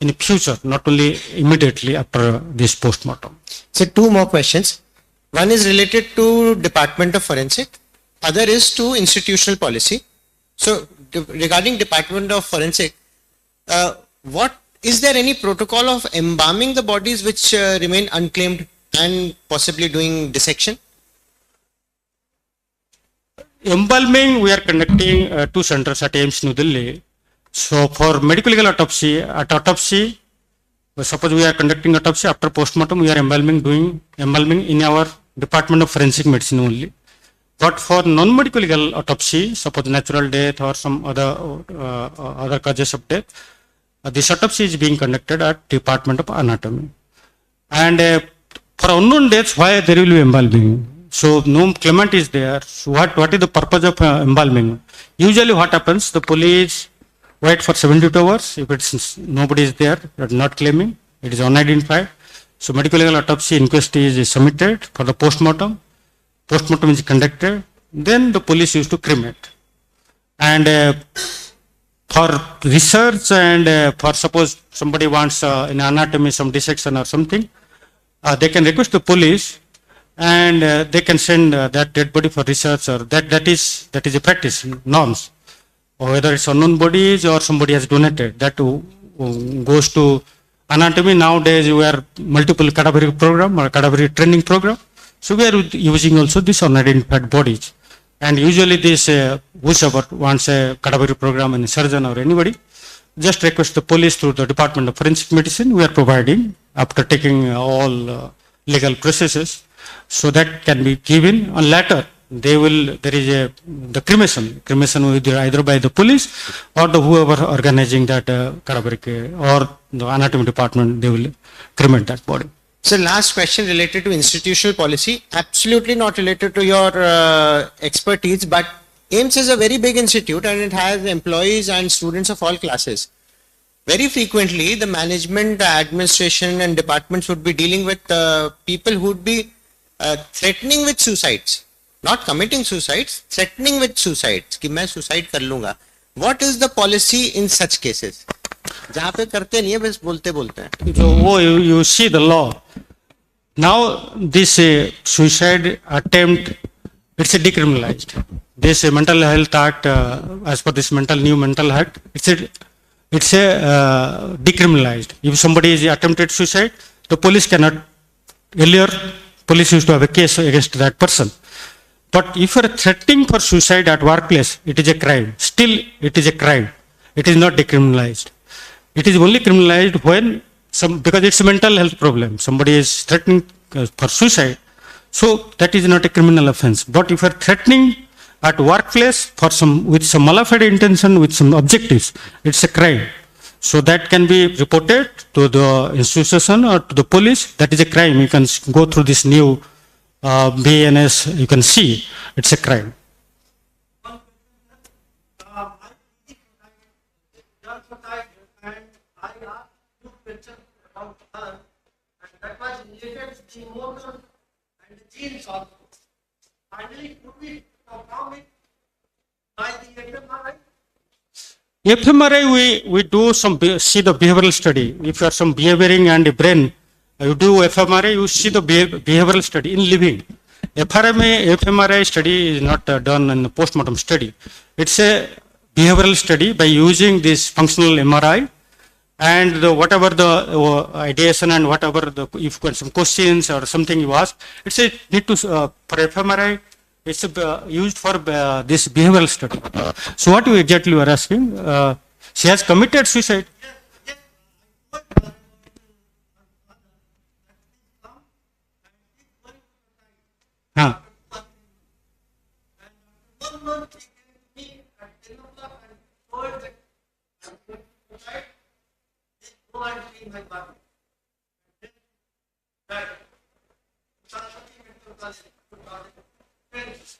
in future, not only immediately after this postmortem. So two more questions. One is related to Department of Forensic. Other is to institutional policy. So regarding Department of Forensic, what is there any protocol of embalming the bodies which remain unclaimed and possibly doing dissection? Embalming, we are conducting 2 centers at AIIMS New Delhi. So for medical legal autopsy, at autopsy, suppose we are conducting autopsy, after postmortem we are doing embalming in our Department of Forensic Medicine only. But for non-medical legal autopsy, suppose natural death or some other causes of death, this autopsy is being conducted at Department of Anatomy. And for unknown deaths, why there will be embalming? So no claimant is there. So what is the purpose of embalming? Usually what happens, the police wait for 72 hours. If it's nobody is there, they are not claiming, it is unidentified. So medical legal autopsy inquest is submitted for the postmortem. Postmortem is conducted. Then the police used to cremate. And for research and for suppose somebody wants in anatomy some dissection or something, they can request the police, and they can send that dead body for research, or that is a practice norms. Or whether it's unknown bodies or somebody has donated, that goes to anatomy. Nowadays we are multiple cadaveric program or cadaveric training program. So we are using also this unidentified bodies. And usually this whoever wants a cadaveric program, any surgeon or anybody, just request the police through the Department of Forensic Medicine. We are providing after taking all legal processes. So that can be given. And later there is the cremation will be either by the police or the whoever organizing that cadaveric or the anatomy department, they will cremate that body. So last question related to institutional policy, absolutely not related to your expertise, but AIIMS is a very big institute and it has employees and students of all classes. very frequently the management, the administration and departments would be dealing with people who would be threatening with suicides, not committing suicides, threatening with suicides कि मैं suicide कर लूंगा. What is the policy in such cases? जहाँ पे करते नहीं है बस बोलते बोलते हैं. So, you see the law. Now, this suicide attempt, it's a decriminalized. This Mental Health Act, as per this new mental act, it's a decriminalized. If somebody is attempted suicide, the police cannot. Earlier, police used to have a case against that person. But if you are threatening for suicide at workplace, it is a crime. Still, it is a crime. It is not decriminalized. It is only criminalized when because it's a mental health problem. Somebody is threatening for suicide. So that is not a criminal offense. But if you are threatening at workplace with some malafide intention, with some objectives, it's a crime. So that can be reported to the institution or to the police. That is a crime. You can go through this new BNS. You can see it's a crime. FMRI, we do see the behavioral study. If you are some behavioring and brain, you do FMRI, you see the behavioral study in living. FMRI study is not done in the postmortem study. It's a behavioral study by using this functional MRI and whatever the ideation and whatever if you got some questions or something you ask, it's a need to for FMRI. It's used for this behavioral study. So what you exactly were asking? She has committed suicide. Huh.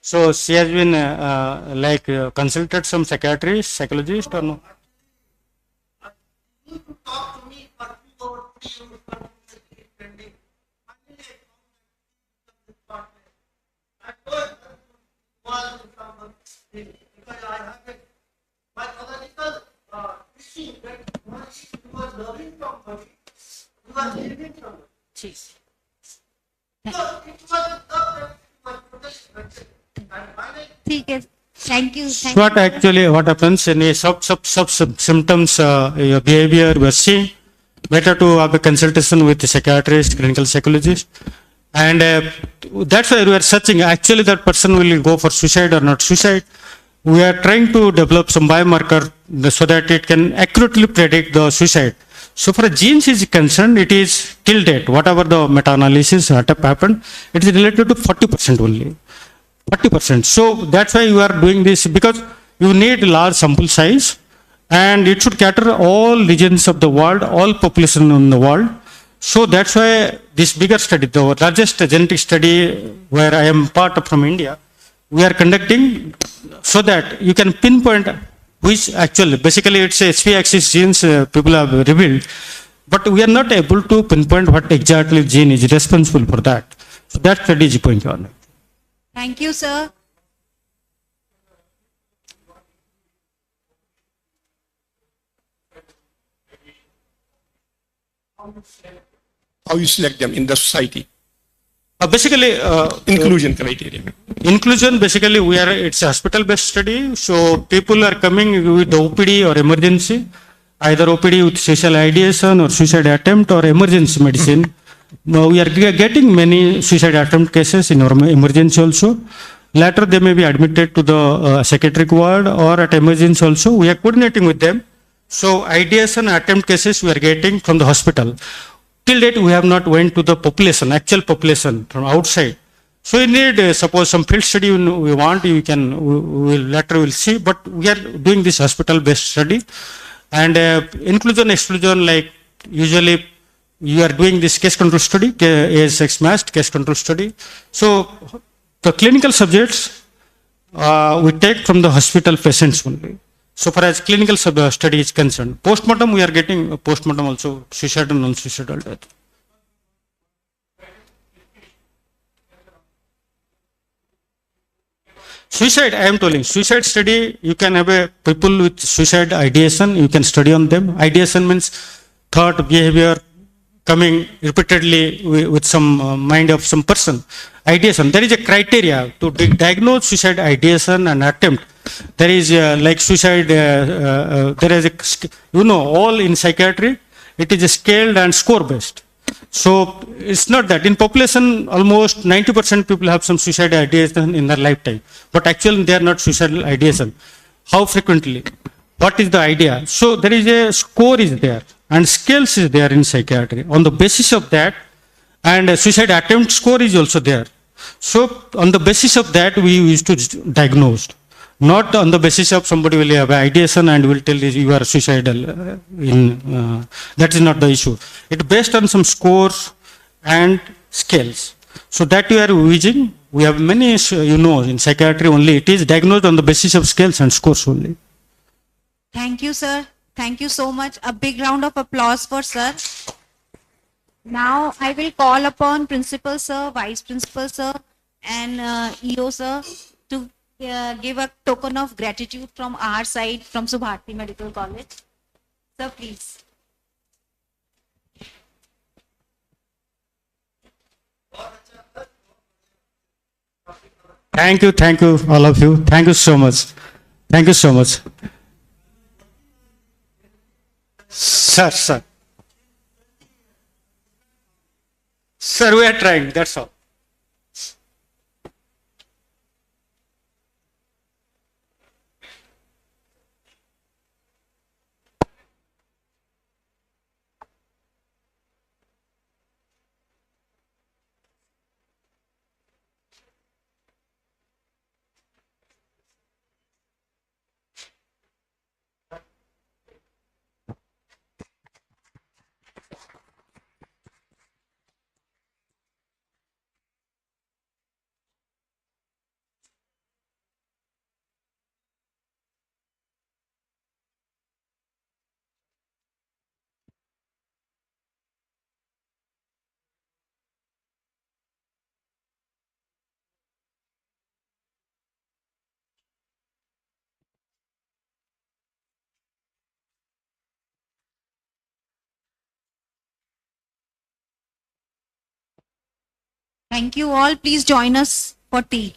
So she has been consulted some psychiatrist, psychologist or no? ठीक है. Thank you. What happens in a sub symptoms, your behavior we are seeing, better to have a consultation with the psychiatrist, clinical psychologist, and that's why we are searching. Actually, that person will go for suicide or not suicide. We are trying to develop some biomarker so that it can accurately predict the suicide. So for genes is concerned, it is till date, whatever the meta-analysis happened, it is related to 40% only. 40%. So that's why you are doing this, because you need large sample size and it should cater all regions of the world, all population in the world. So that's why this bigger study, the largest genetic study where I am part of from India, we are conducting so that you can pinpoint which actually, basically it's a SV axis genes people have revealed, but we are not able to pinpoint what exactly gene is responsible for that. So that study is going on. Thank you, sir. How you select them in the society? Basically, Inclusion criteria. inclusion, basically it's a hospital based study. So people are coming with the OPD or emergency, either OPD with suicidal ideation or suicide attempt or emergency medicine. Now we are getting many suicide attempt cases in our emergency also. Later they may be admitted to the psychiatric ward or at emergency also. We are coordinating with them. So ideation attempt cases we are getting from the hospital. Till date we have not went to the population, actual population from outside. So you need suppose some field study we want, you can, we will later we'll see, but we are doing this hospital based study. And inclusion exclusion, like usually you are doing this case control study, ASX matched case control study. So the clinical subjects we take from the hospital patients only. So far as clinical study is concerned, postmortem we are getting postmortem also suicide and non-suicidal death. Suicide, I am telling, suicide study, you can have a people with suicide ideation, you can study on them. Ideation means thought, behavior coming repeatedly with some mind of some person. Ideation, there is a criteria to diagnose suicide ideation and attempt. There is like suicide, there is a, all in psychiatry, it is a scaled and score based. So it's not that in population almost 90% people have some suicide ideation in their lifetime, but actually they are not suicidal ideation. How frequently? What is the idea? So there is a score is there and scales is there in psychiatry. On the basis of that, and a suicide attempt score is also there. So on the basis of that, we used to diagnose. Not on the basis of somebody will have ideation and will tell you are suicidal. That is not the issue. It's based on some scores and scales. So that you are using. We have many, in psychiatry only. It is diagnosed on the basis of scales and scores only. Thank you, sir. Thank you so much. A big round of applause for sir. Now I will call upon Principal sir, Vice Principal sir, and EO sir to give a token of gratitude from our side, from Subharti Medical College. Sir, please. Thank you, all of you. Thank you so much. Thank you so much. Sir. Sir, we are trying, that's all. Thank you all. Please join us for tea.